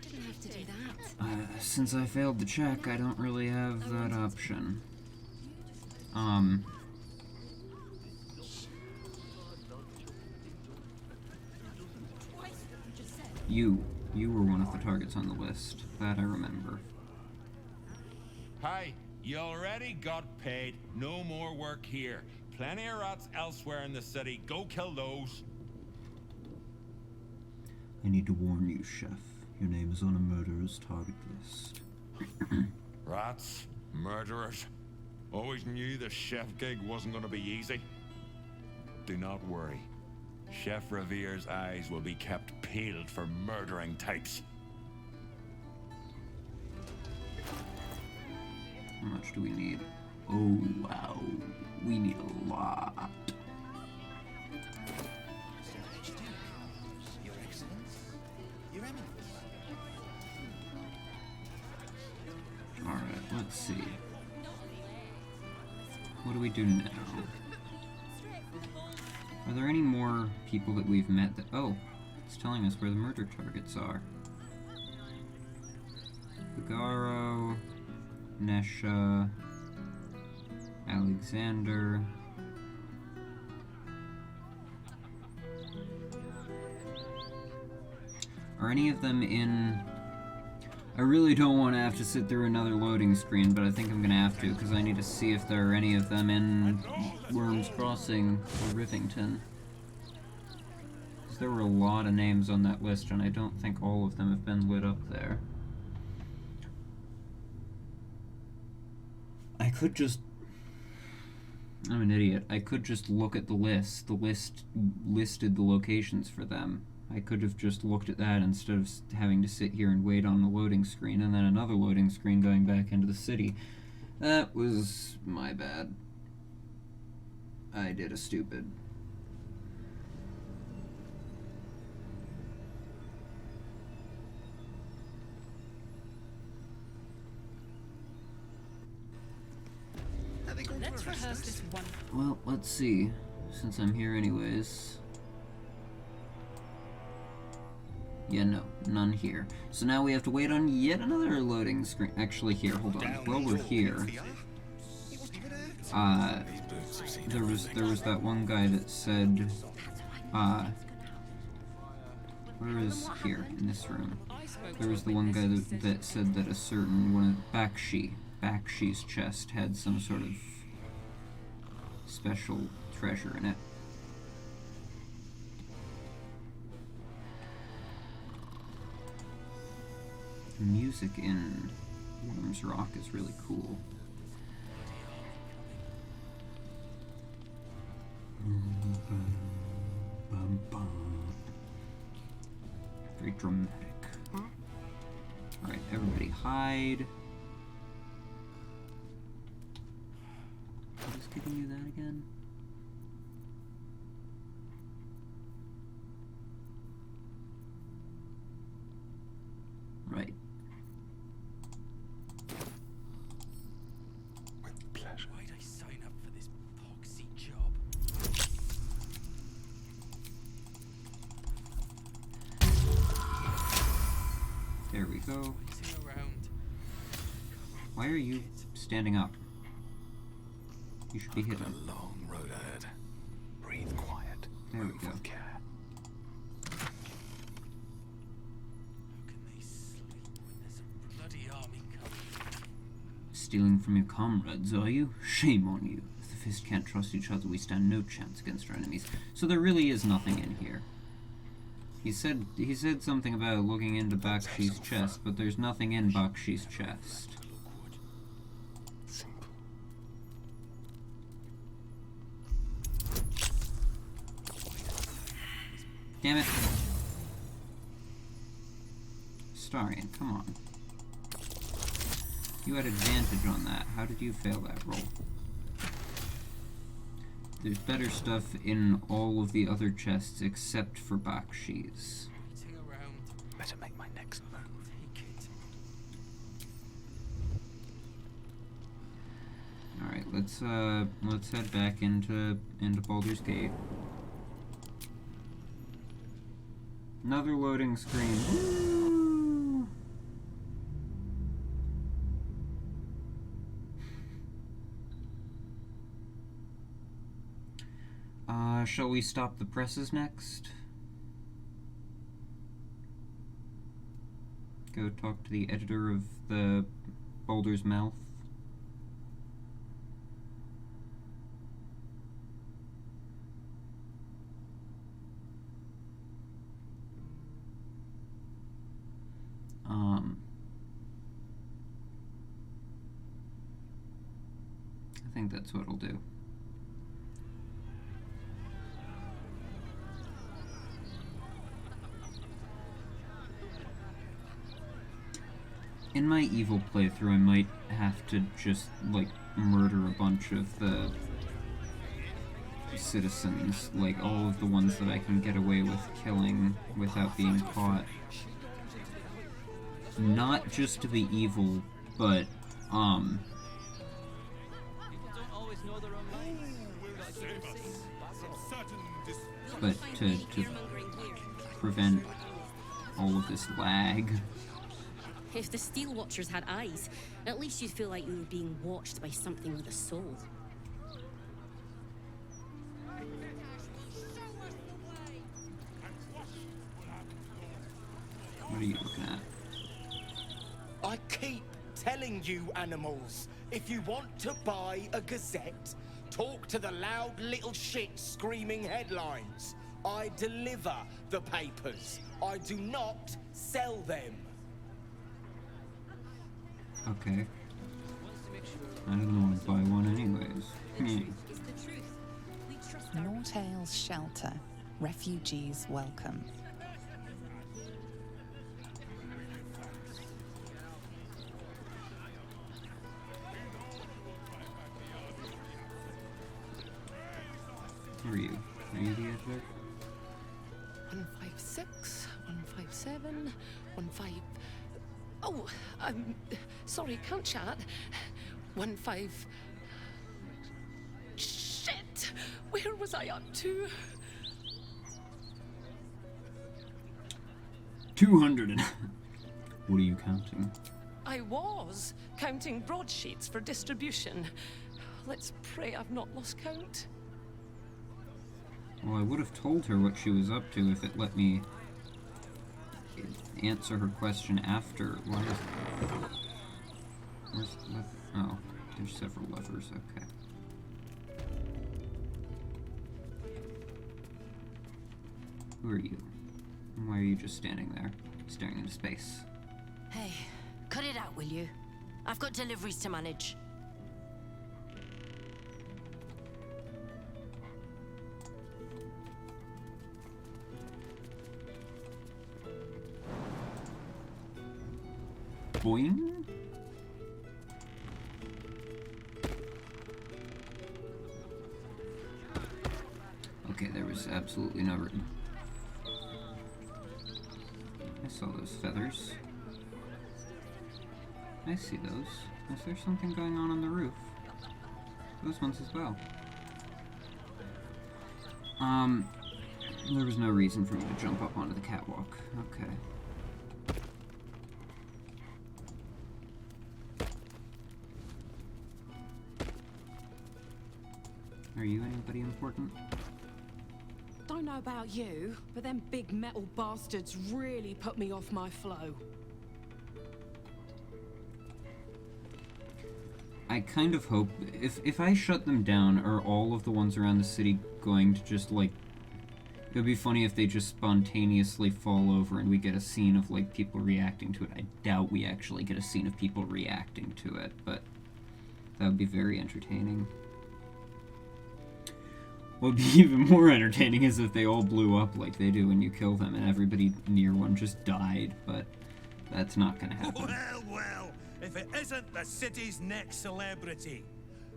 Didn't have to do that. since I failed the check, I don't really have that option. You were one of the targets on the list. That I remember. Hi, you already got paid. No more work here. Plenty of rats elsewhere in the city. Go kill those. I need to warn you, Chef. Your name is on a murderer's target list. Rats? Murderers? Always knew the chef gig wasn't going to be easy. Do not worry. Chef Revere's eyes will be kept peeled for murdering types. How much do we need? Oh, wow. We need a lot. Your Excellence, Your Eminence. Alright, let's see. What do we do now? Are there any more people that we've met that... Oh, it's telling us where the murder targets are. Figaro, Nesha, Alexander. Are any of them in... I really don't want to have to sit through another loading screen, but I think I'm gonna have to, because I need to see if there are any of them in Worms Crossing or Rivington. Because there were a lot of names on that list, and I don't think all of them have been lit up there. I could just... I'm an idiot. I could just look at the list. The list listed the locations for them. I could have just looked at that instead of having to sit here and wait on the loading screen and then another loading screen going back into the city. That was my bad. I did a stupid. Let's rehearse this one. Well, let's see. Since I'm here anyways. Yeah, no, none here. So now we have to wait on yet another loading screen. Actually, here, hold on. While we're here, there was that one guy that said, where is here in this room? There was the one guy that said that a certain one of Bakshi's chest had some sort of special treasure in it. The music in Worms Rock is really cool. Very dramatic. Alright, everybody hide. What is giving you that again? Right. With pleasure. Why'd I sign up for this poxy job? There we go. Why are you standing up? You should be hidden. A long road ahead. Breathe quiet. There we go. With care. Stealing from your comrades, are you? Shame on you. If the Fist can't trust each other, we stand no chance against our enemies. So there really is nothing in here. He said something about looking into Bakshi's chest, but there's nothing in Bakshi's chest. Damn it. Starian, come on. You had advantage on that. How did you fail that roll? There's better stuff in all of the other chests except for Bakshi's. Better make my next move. Alright, let's head back into Baldur's Gate. Another loading screen. Woo! Shall we stop the presses next? Go talk to the editor of the Baldur's Mouth. I think that's what I'll do. In my evil playthrough, I might have to just, like, murder a bunch of the citizens, like all of the ones that I can get away with killing without being caught. Not just to be evil, but, to prevent all of this lag. If the Steel Watchers had eyes, at least you'd feel like you were being watched by something with a soul. What are you looking at? I keep telling you, animals, if you want to buy a Gazette, talk to the loud little shit screaming headlines. I deliver the papers. I do not sell them. Okay. I didn't want to buy one anyways. Nortale's shelter. Refugees welcome. Who are you? Are you the editor? 156, 157, 15. Oh, sorry, can't chat. 15. Shit! Where was I up to? 200 and... What are you counting? I was counting broadsheets for distribution. Let's pray I've not lost count. Well, I would have told her what she was up to if it let me answer her question after. Why is... Where's the lever? Oh, there's several levers, okay. Who are you? And why are you just standing there, staring into space? Hey, cut it out, will you? I've got deliveries to manage. Boing? Okay, there was absolutely no room. I saw those feathers. I see those. Is there something going on the roof? Those ones as well. There was no reason for me to jump up onto the catwalk. Okay. Are you anybody important? Don't know about you, but them big metal bastards really put me off my flow. I kind of hope... If I shut them down, are all of the ones around the city going to just, like... It would be funny if they just spontaneously fall over and we get a scene of, like, people reacting to it. I doubt we actually get a scene of people reacting to it, but that would be very entertaining. What would be even more entertaining is if they all blew up like they do when you kill them and everybody near one just died, but that's not gonna happen. Well, if it isn't the city's next celebrity.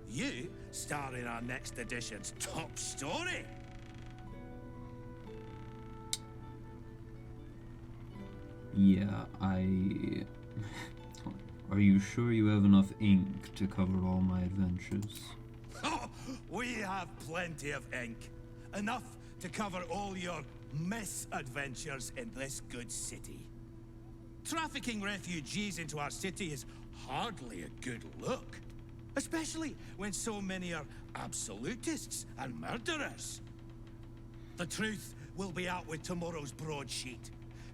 You star in our next edition's top story. Yeah, Are you sure you have enough ink to cover all my adventures? Oh, we have plenty of ink. Enough to cover all your misadventures in this good city. Trafficking refugees into our city is hardly a good look. Especially when so many are absolutists and murderers. The truth will be out with tomorrow's broadsheet.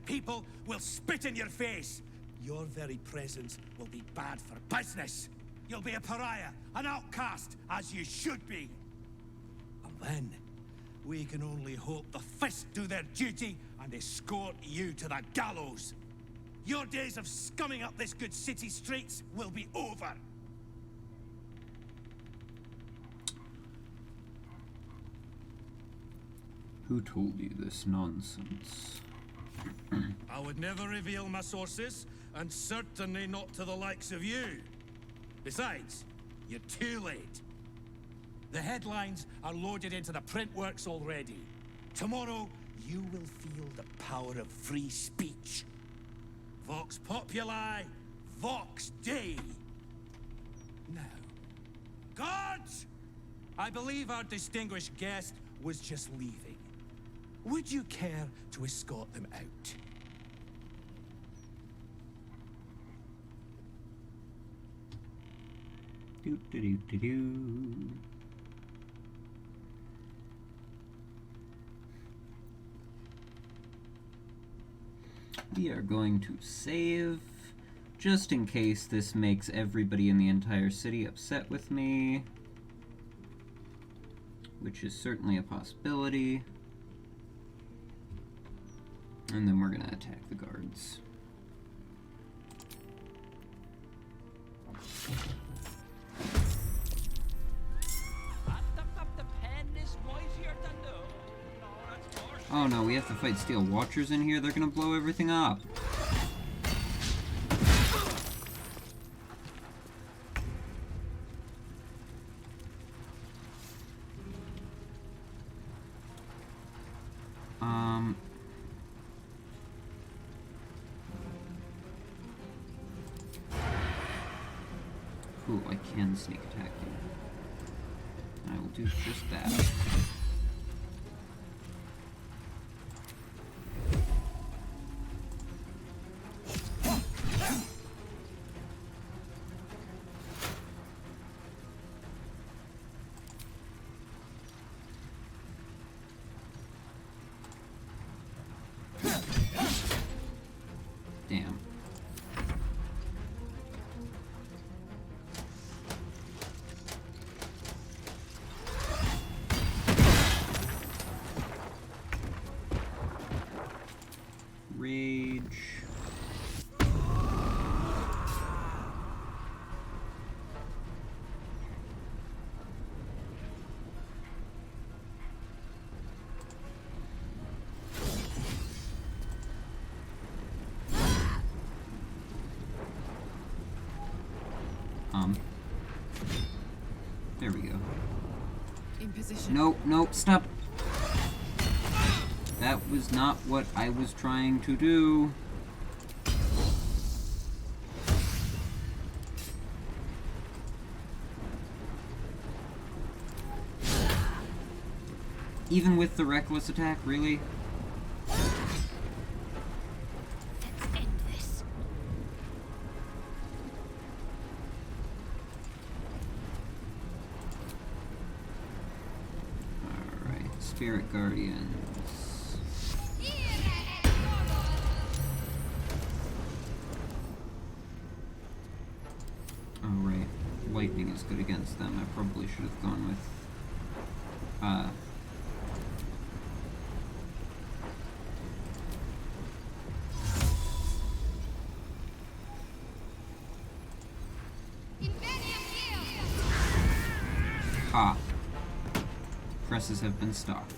People will spit in your face. Your very presence will be bad for business. You'll be a pariah, an outcast, as you should be. And then, we can only hope the Fist do their duty and escort you to the gallows. Your days of scumming up this good city streets will be over. Who told you this nonsense? I would never reveal my sources, and certainly not to the likes of you. Besides, you're too late. The headlines are loaded into the print works already. Tomorrow, you will feel the power of free speech. Vox Populi, Vox Dei. Now, guards! I believe our distinguished guest was just leaving. Would you care to escort them out? Do-do-do-do-do. We are going to save, just in case this makes everybody in the entire city upset with me, which is certainly a possibility. And then we're gonna attack the guards. Oh no, we have to fight Steel Watchers in here? They're gonna blow everything up. Ooh, I can sneak attack you. I will do just that. Damn. Rage. There we go. In position. Nope, nope, stop. That was not what I was trying to do. Even with the reckless attack, really? Let's end this. Alright, Spirit Guardians. Oh, right. Lightning is good against them. I probably should have gone with... Ha. Presses have been stopped.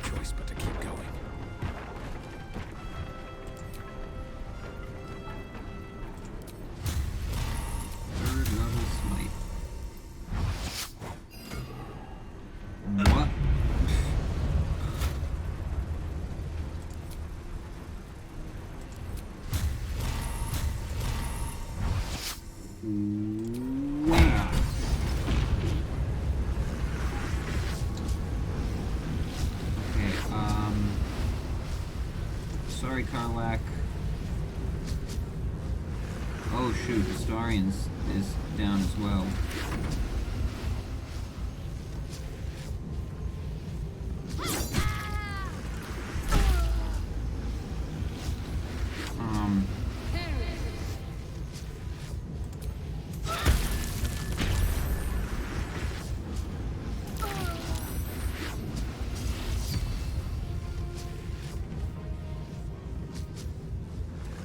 Choice but to keep going. Third level smite. What? Wow. Okay, sorry, Karlak. Oh shoot, Astarians is down as well.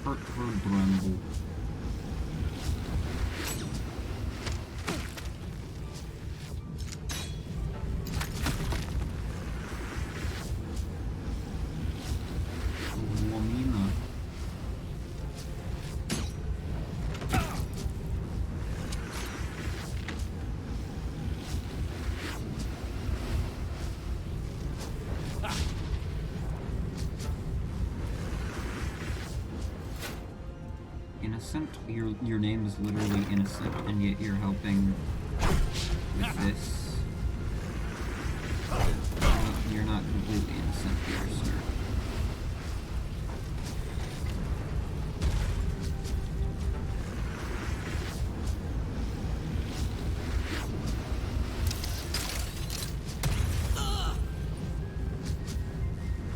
Hertford Bramble. Wamina. Innocent? Your name is literally innocent, and yet you're helping with this. You're not completely innocent here, sir.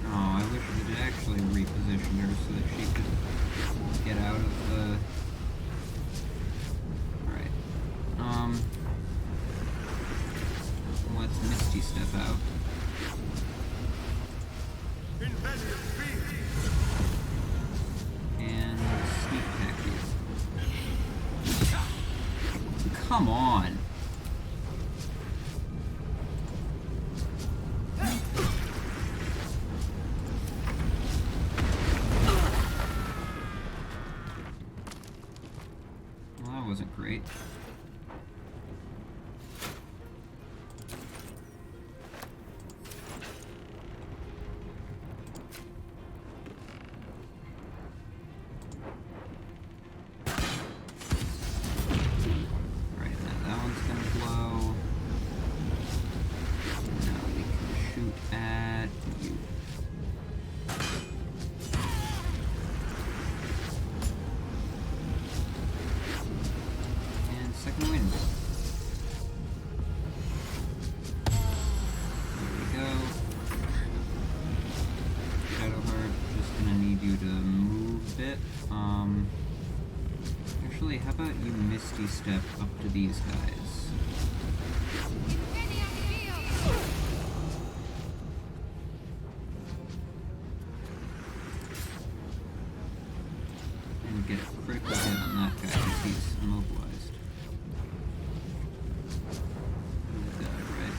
Oh, I wish it had actually repositioned her so that she could get out of the... Alright. Let's Misty step out. And sneak attack you. Come on! Well, that wasn't great. Actually, how about you Misty Step up to these guys? And get a critical hit on that guy because he's immobilized. He'll die, right?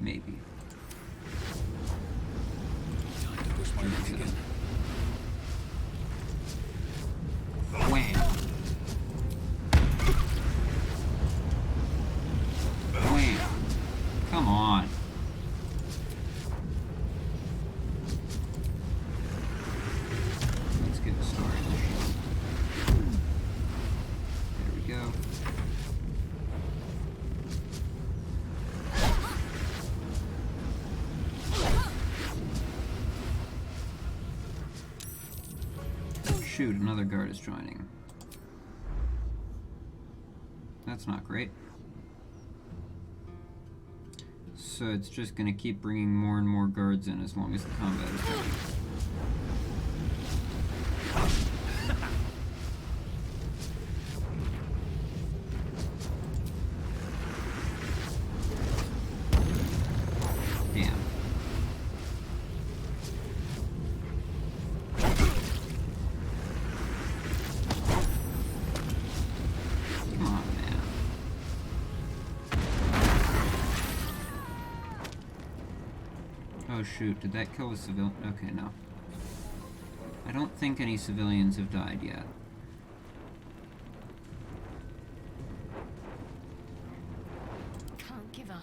Maybe. Wham! Wham! Come on! Let's get started. There we go. Shoot, another guard is joining. That's not great. So it's just gonna keep bringing more and more guards in as long as the combat is going. Damn. Come on, man. Oh shoot, did that kill a civilian? Okay, no. I don't think any civilians have died yet. Can't give up.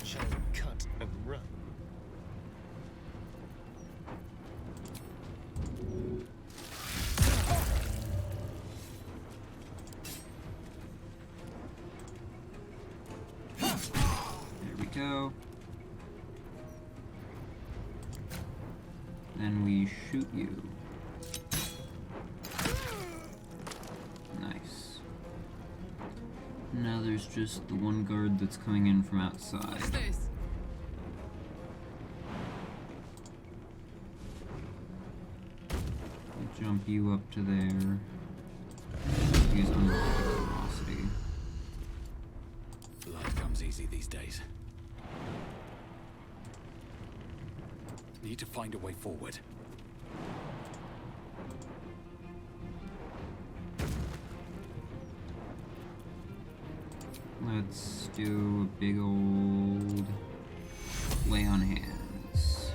Shall we cut and run? There we go. Then we shoot you. Nice. Now there's just the one guard that's coming in from outside. What's this? I'll jump you up to there. Use unlimited velocity. Blood comes easy these days. Need to find a way forward. Let's do a big old lay on hands.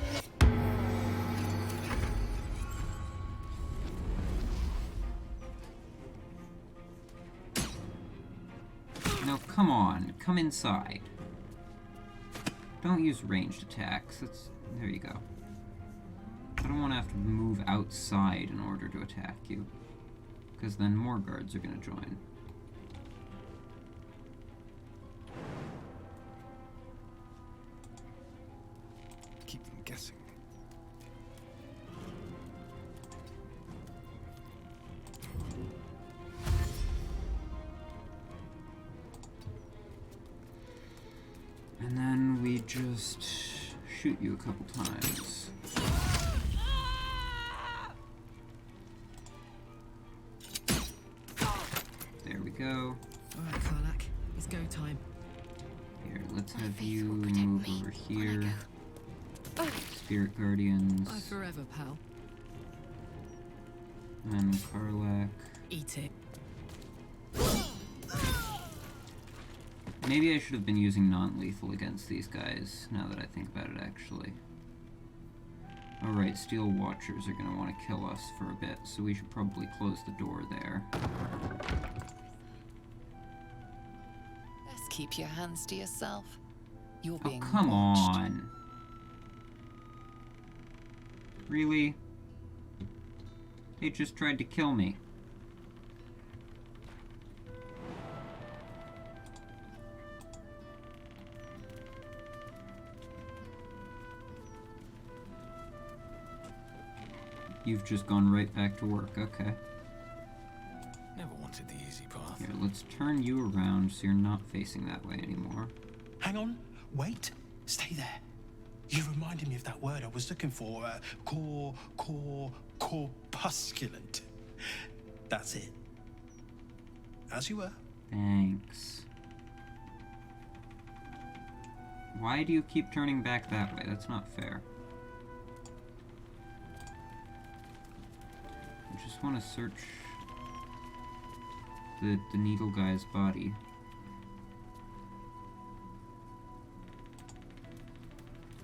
No, come on. Come inside. Don't use ranged attacks. There you go. I don't want to have to move outside in order to attack you, because then more guards are going to join. Keep them guessing. And then we just shoot you a couple times. There we go. Alright, Karlak. It's go time. Here, let's have you move over here. Spirit Guardians. Bye forever, pal. And Karlak. Eat it. Maybe I should have been using non-lethal against these guys, now that I think about it, actually. Alright, Steel Watchers are going to want to kill us for a bit, so we should probably close the door there. Best keep your hands to yourself. You're Oh, being come watched. on! Really? They just tried to kill me. You've just gone right back to work, okay. Never wanted the easy path. Here, let's turn you around so you're not facing that way anymore. Hang on. Wait. Stay there. You reminded me of that word I was looking for. Corpusculent. That's it. As you were. Thanks. Why do you keep turning back that way? That's not fair. I just want to search the needle guy's body.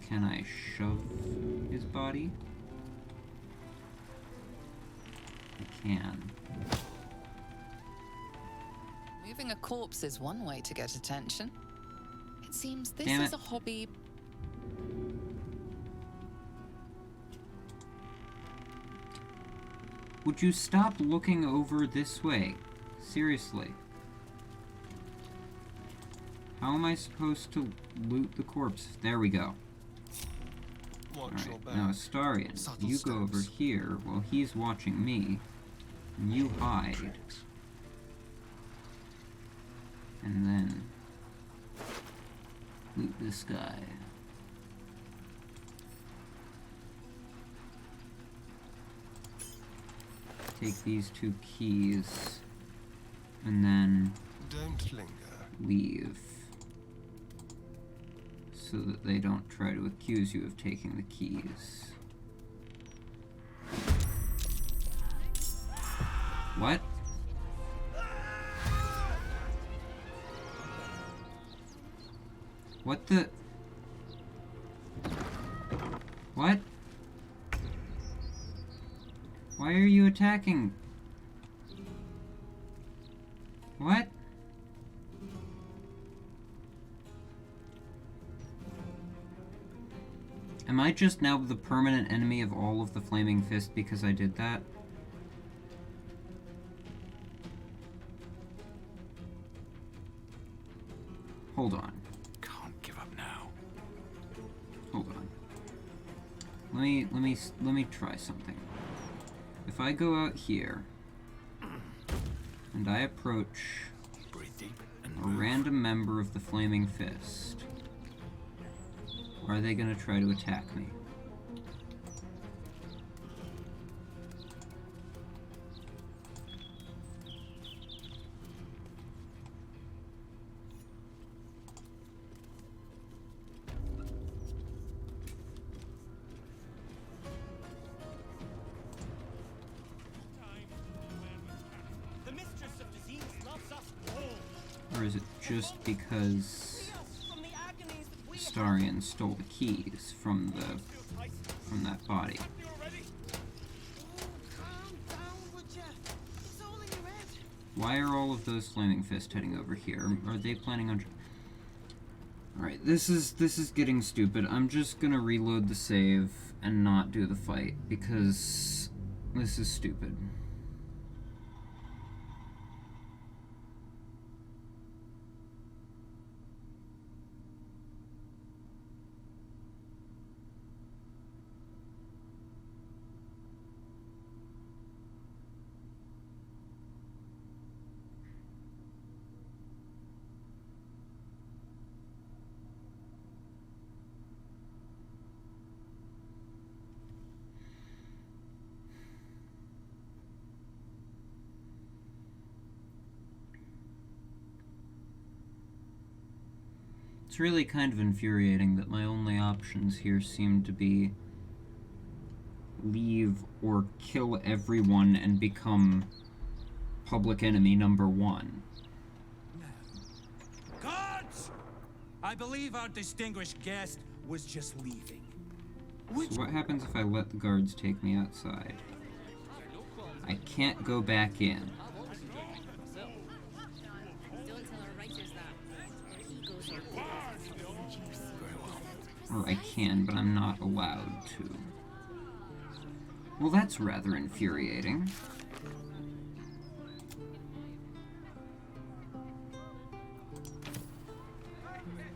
Can I shove his body? I can. Moving a corpse is one way to get attention. It seems this Damn is it. a hobby. Would you stop looking over this way? Seriously. How am I supposed to loot the corpse? There we go. Alright, now Astarion, you go over here while he's watching me, and you hide. And then loot this guy. Take these 2 keys, and then Don't linger. leave, so that they don't try to accuse you of taking the keys. What? What the? What? Why are you attacking? What? Am I just now the permanent enemy of all of the Flaming Fist because I did that? Hold on. Can't give up now. Hold on. Let me try something. If I go out here and I approach Breathe deep A random member of the Flaming Fist. Are they gonna try to attack me? Or is it just because Starion stole the keys from that body? Why are all of those Flaming Fists heading over here? Are they planning on... Alright, this is getting stupid. I'm just gonna reload the save and not do the fight, because this is stupid. It's really kind of infuriating that my only options here seem to be leave or kill everyone and become public enemy number 1. Guards! I believe our distinguished guest was just leaving. So what happens if I let the guards take me outside? I can't go back in. Or I can, but I'm not allowed to. Well, that's rather infuriating.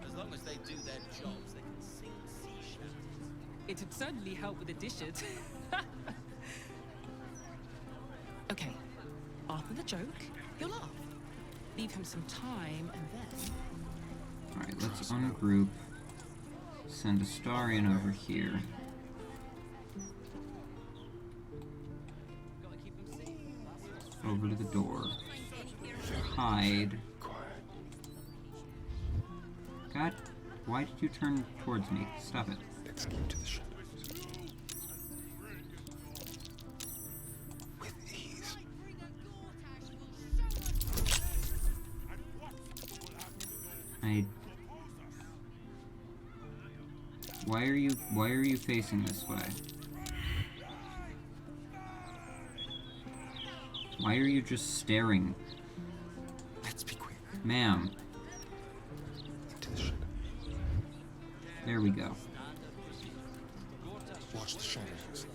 As long as they do their jobs, they can sing sea shanties. It'd certainly help with the dishes. Okay, after the joke, you'll laugh. Leave him some time, and then... Alright, let's ungroup. Send a Starion over here. Over to the door. Hide. God, why did you turn towards me? Stop it. Let's keep to the shadows. With ease. Why are you facing this way? Why are you just staring? Let's be quick. Ma'am. Into the shadows. There we go. Watch the shadows.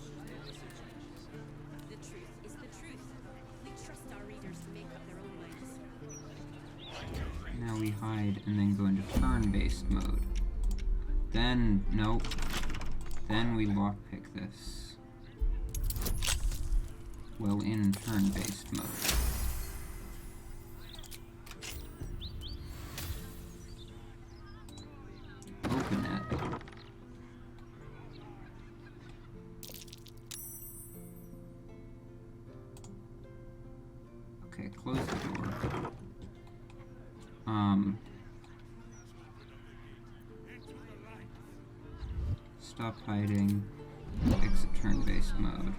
The truth is the truth. We trust our readers to make up their own minds. Now we hide and then go into turn-based mode. Then, nope. Then we lockpick this. Well, in turn-based mode. Open it. Okay, close the door. Stop hiding. Exit turn-based mode.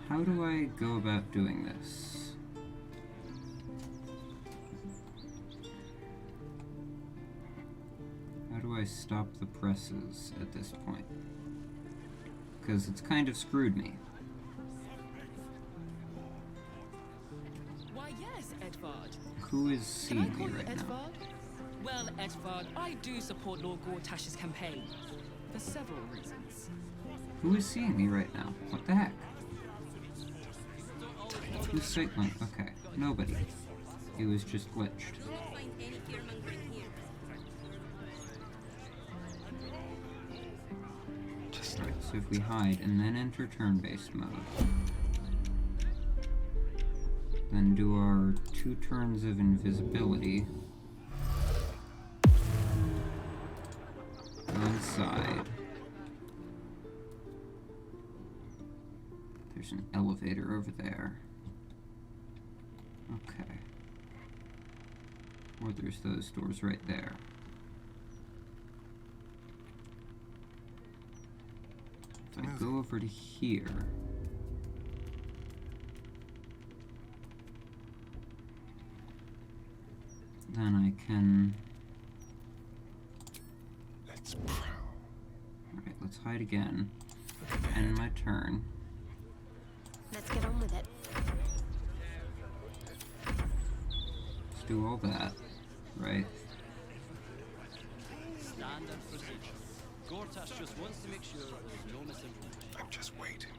How do I go about doing this? How do I stop the presses at this point? Because it's kind of screwed me. Why, yes, Edvard. Who is seeing me right now? Edvard? Well, Edvard, I do support Lord Gortash's campaign. For several reasons. Who is seeing me right now? What the heck? Who's signaling? Okay, nobody. It was just glitched. So if we hide and then enter turn-based mode, then do our 2 turns of invisibility, go inside. There's an elevator over there. Okay. Or there's those doors right there. If I go over to here, then I can... Let's prowl. Alright, let's hide again. End my turn. Let's get on with it. Let's do all that, right? Standard procedure. Gortash just wants to make sure there's no misinformation. I'm just waiting.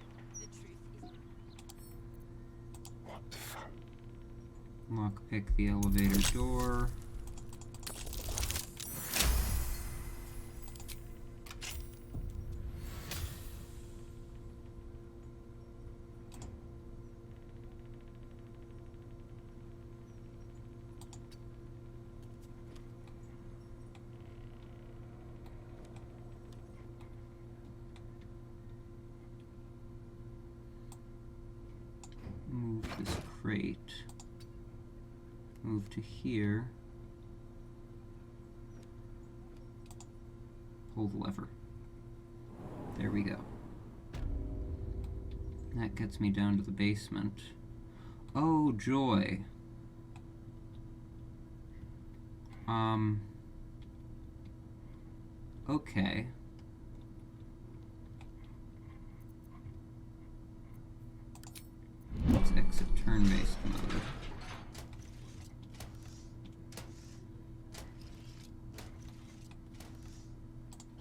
What the fuck? Lockpick the elevator door. Move this crate. Move to here. Pull the lever. There we go. That gets me down to the basement. Oh, joy. Okay. Let's exit turn-based mode.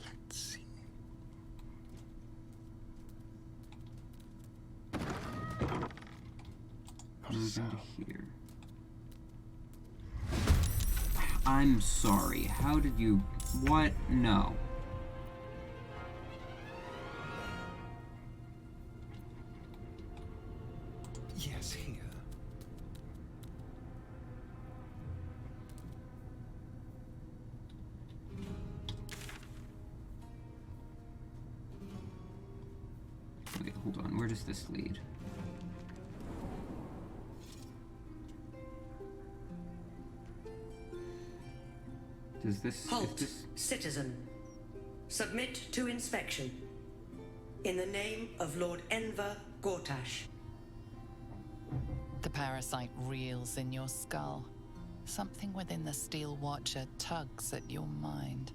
Let's see. Move into here. I'm sorry. How did you... What? No. Yes, here. Wait, hold on. Where does this lead? Does this... Halt, this... citizen. Submit to inspection. In the name of Lord Enver Gortash. The parasite reels in your skull. Something within the Steel Watcher tugs at your mind.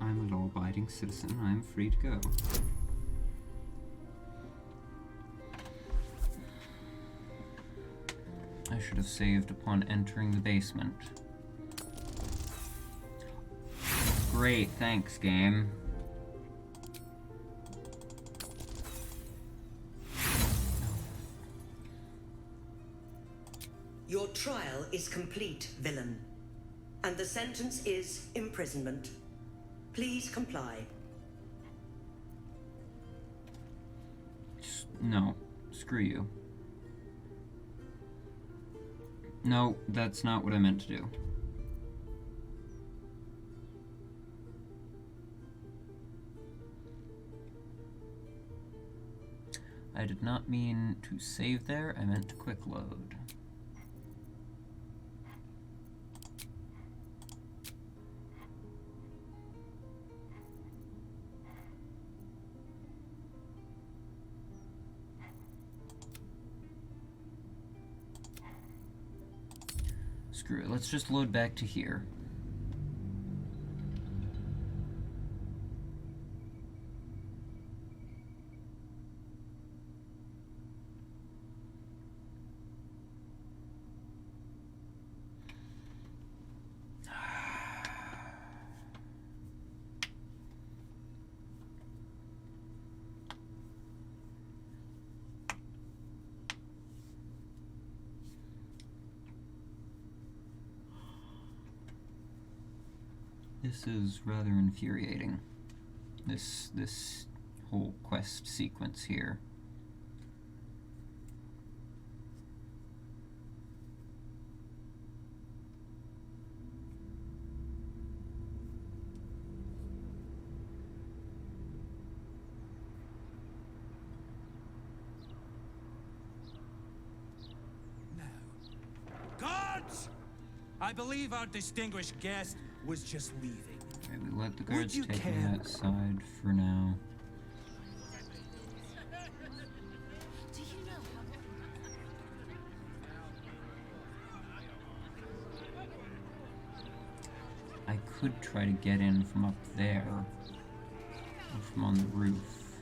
I'm a law-abiding citizen. I'm free to go. I should have saved upon entering the basement. Great, thanks, game. Your trial is complete, villain. And the sentence is imprisonment. Please comply. No, screw you. No, that's not what I meant to do. I did not mean to save there, I meant to quick load. Screw it, let's just load back to here. This is rather infuriating. this whole quest sequence here. Guards! I believe our distinguished guest was just leaving. Okay, we let the guards you take me care- outside for now. Do you know how... I could try to get in from up there, or from on the roof.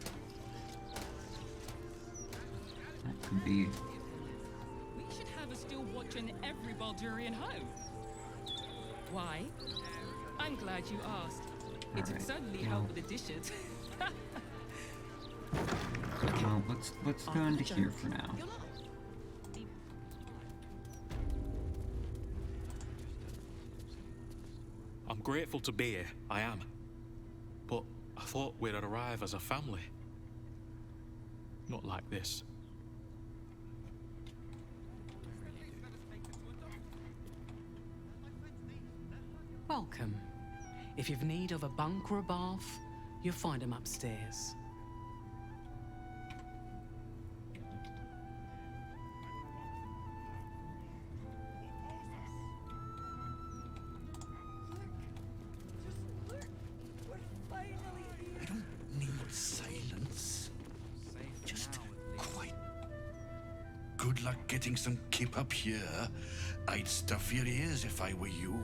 That could be. We should have a still watch in every Baldurian home. Why? I'm glad you asked. It would certainly help with the dishes. Well, let's go into here for now. I'm grateful to be here, I am. But I thought we'd arrive as a family. Not like this. Welcome. If you've need of a bunk or a bath, you'll find them upstairs. I don't need silence. Just quiet. Good luck getting some kip up here. I'd stuff your ears if I were you.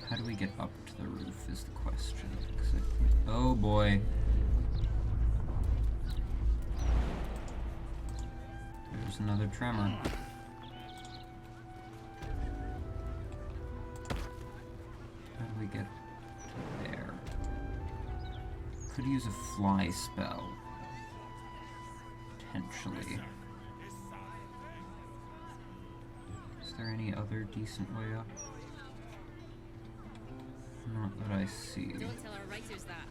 How do we get up to the roof is the question. Oh boy. There's another tremor. How do we get to there? Could use a fly spell. Potentially. Is there any other decent way up? Not that I see. Don't tell our writers that.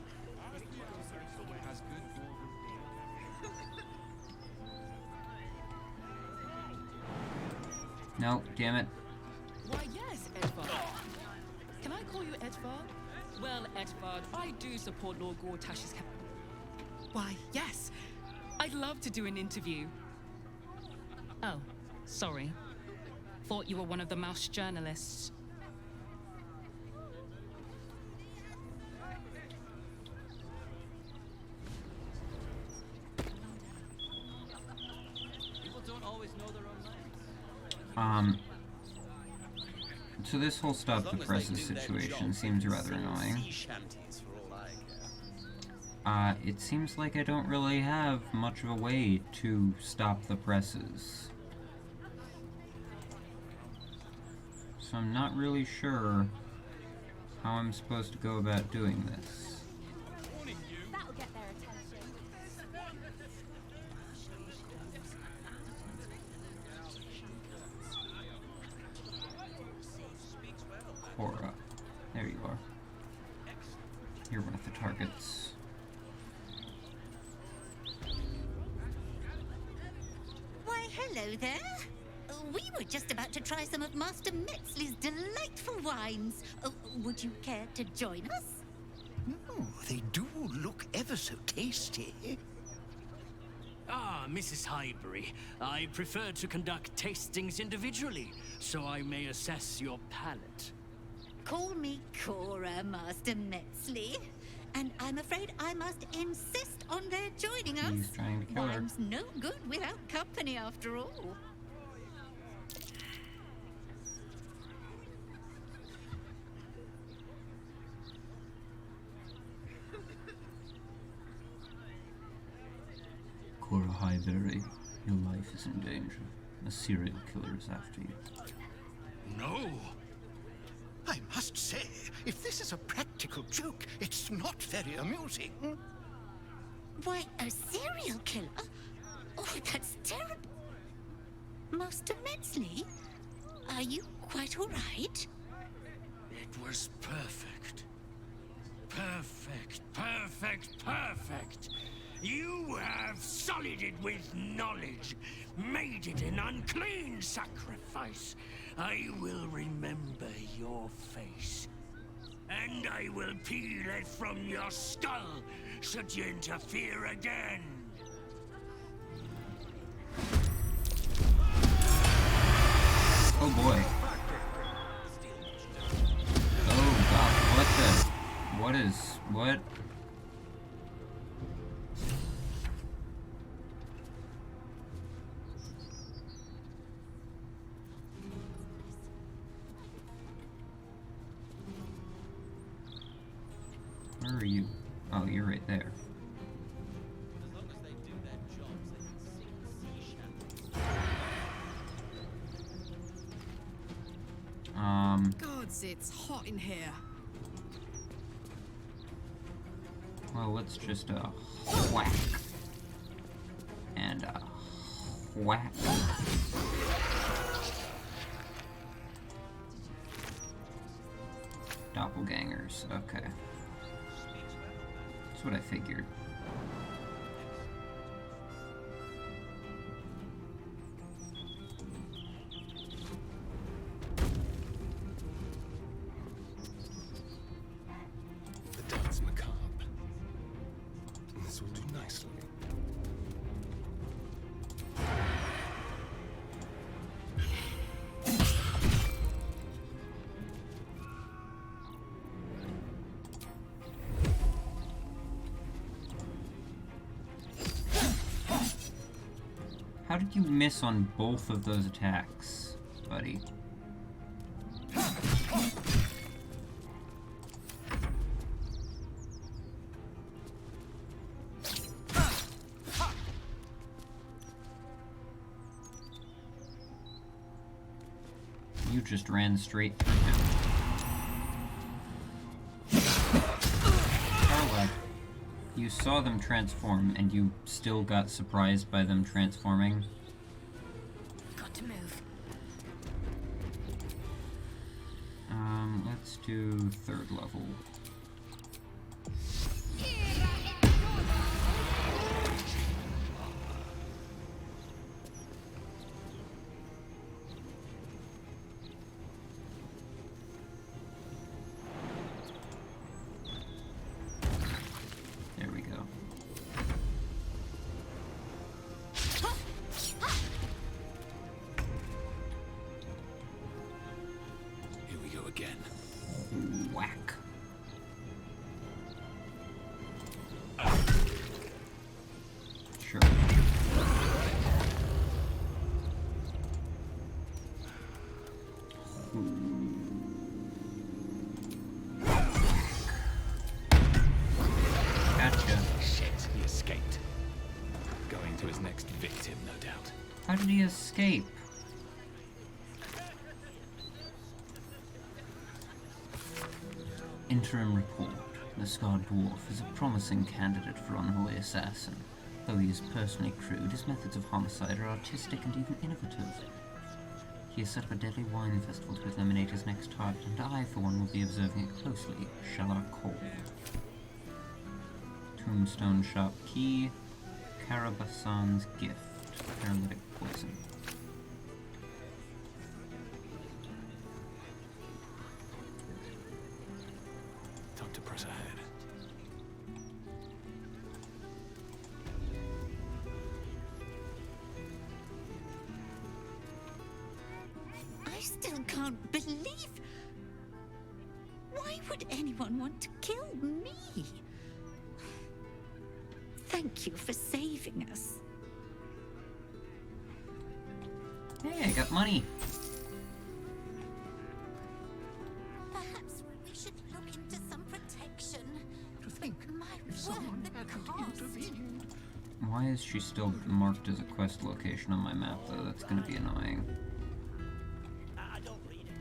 No, damn it. Why, yes, Edvard. Can I call you Edvard? Well, Edvard, I do support Lord Gortash's Why, yes. I'd love to do an interview. Oh, sorry. Thought you were one of the mouse journalists. People don't always know their own minds. So this whole stop the presses situation seems rather annoying. It seems like I don't really have much of a way to stop the presses. So I'm not really sure how I'm supposed to go about doing this. That'll get their attention. Cora. There you are. You're one of the targets. Why, hello there. We were just about to try some of Master Metzley's delightful wines. Would you care to join us? Oh, they do look ever so tasty. Ah, Mrs. Highbury. I prefer to conduct tastings individually, so I may assess your palate. Call me Cora, Master Metzley. And I'm afraid I must insist on their joining us. He's trying to kill her. Wine's no good without company, after all. Cora Highbury, your life is in danger. A serial killer is after you. No! I I must say, if this is a practical joke, it's not very amusing. Why, a serial killer? Oh, that's terrible. Master Metzley, are you quite all right? It was perfect. Perfect, perfect, perfect. You have sullied it with knowledge, made it an unclean sacrifice. I will remember your face. And I will peel it from your skull, should you interfere again. Oh boy. Oh god, what the... What? Where are you? Oh, you're right there. As long as they do their jobs, they can sing sea shanties. Gods, it's hot in here. Well, let's just whack. And whack. Doppelgangers, okay. That's what I figured. The dance macabre. This will do nicely. How did you miss on both of those attacks, buddy? You just ran straight through him. Carla, you saw them transform and you still got surprised by them transforming. Got to move. Let's do third level. There we go. Here we go again. Whack. Sure. Gotcha. Shit, he escaped. Going to his next victim, no doubt. How did he escape? Interim report. The scarred dwarf is a promising candidate for unholy assassin. Though he is personally crude, his methods of homicide are artistic and even innovative. He has set up a deadly wine festival to eliminate his next target, and I, for one, will be observing it closely. Shallar Cole. Tombstone Shop Key. Karabasan's Gift. Paralytic Poison. Time to press ahead. I still can't believe... Why would anyone want to kill me? Thank you for saving us. Hey, I got money. Perhaps we should look into some protection. To think My if someone word, the hadn't cost. intervened. Why is she still marked as a quest location on my map, though? That's gonna be annoying. I don't read it.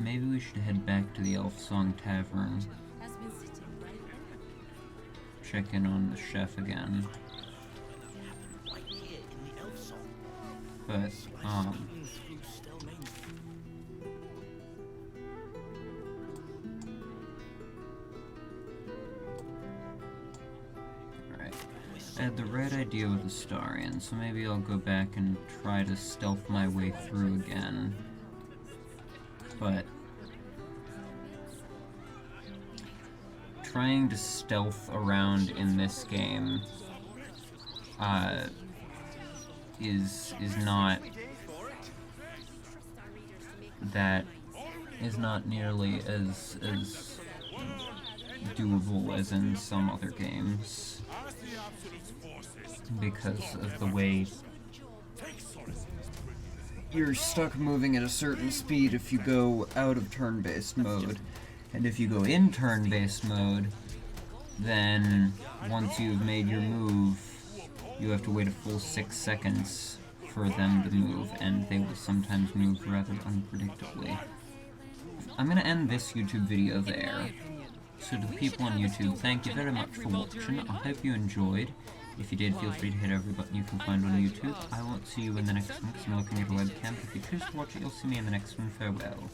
maybe we should head back to the Elf Song Tavern. Check in on the chef again. But, alright. I had the right idea with Astarion, so maybe I'll go back and try to stealth my way through again. But trying to stealth around in this game is not nearly as doable as in some other games, because of the way you're stuck moving at a certain speed if you go out of turn-based mode. And if you go in turn-based mode, then once you've made your move, you have to wait a full 6 seconds for them to move, and they will sometimes move rather unpredictably. I'm gonna end this YouTube video there. So to the people on YouTube, thank you very much for watching. I hope you enjoyed. If you did, feel free to hit every button you can find on YouTube. I won't see you in the next one because I'm looking at a webcam. If you choose to watch it, you'll see me in the next one. Farewell.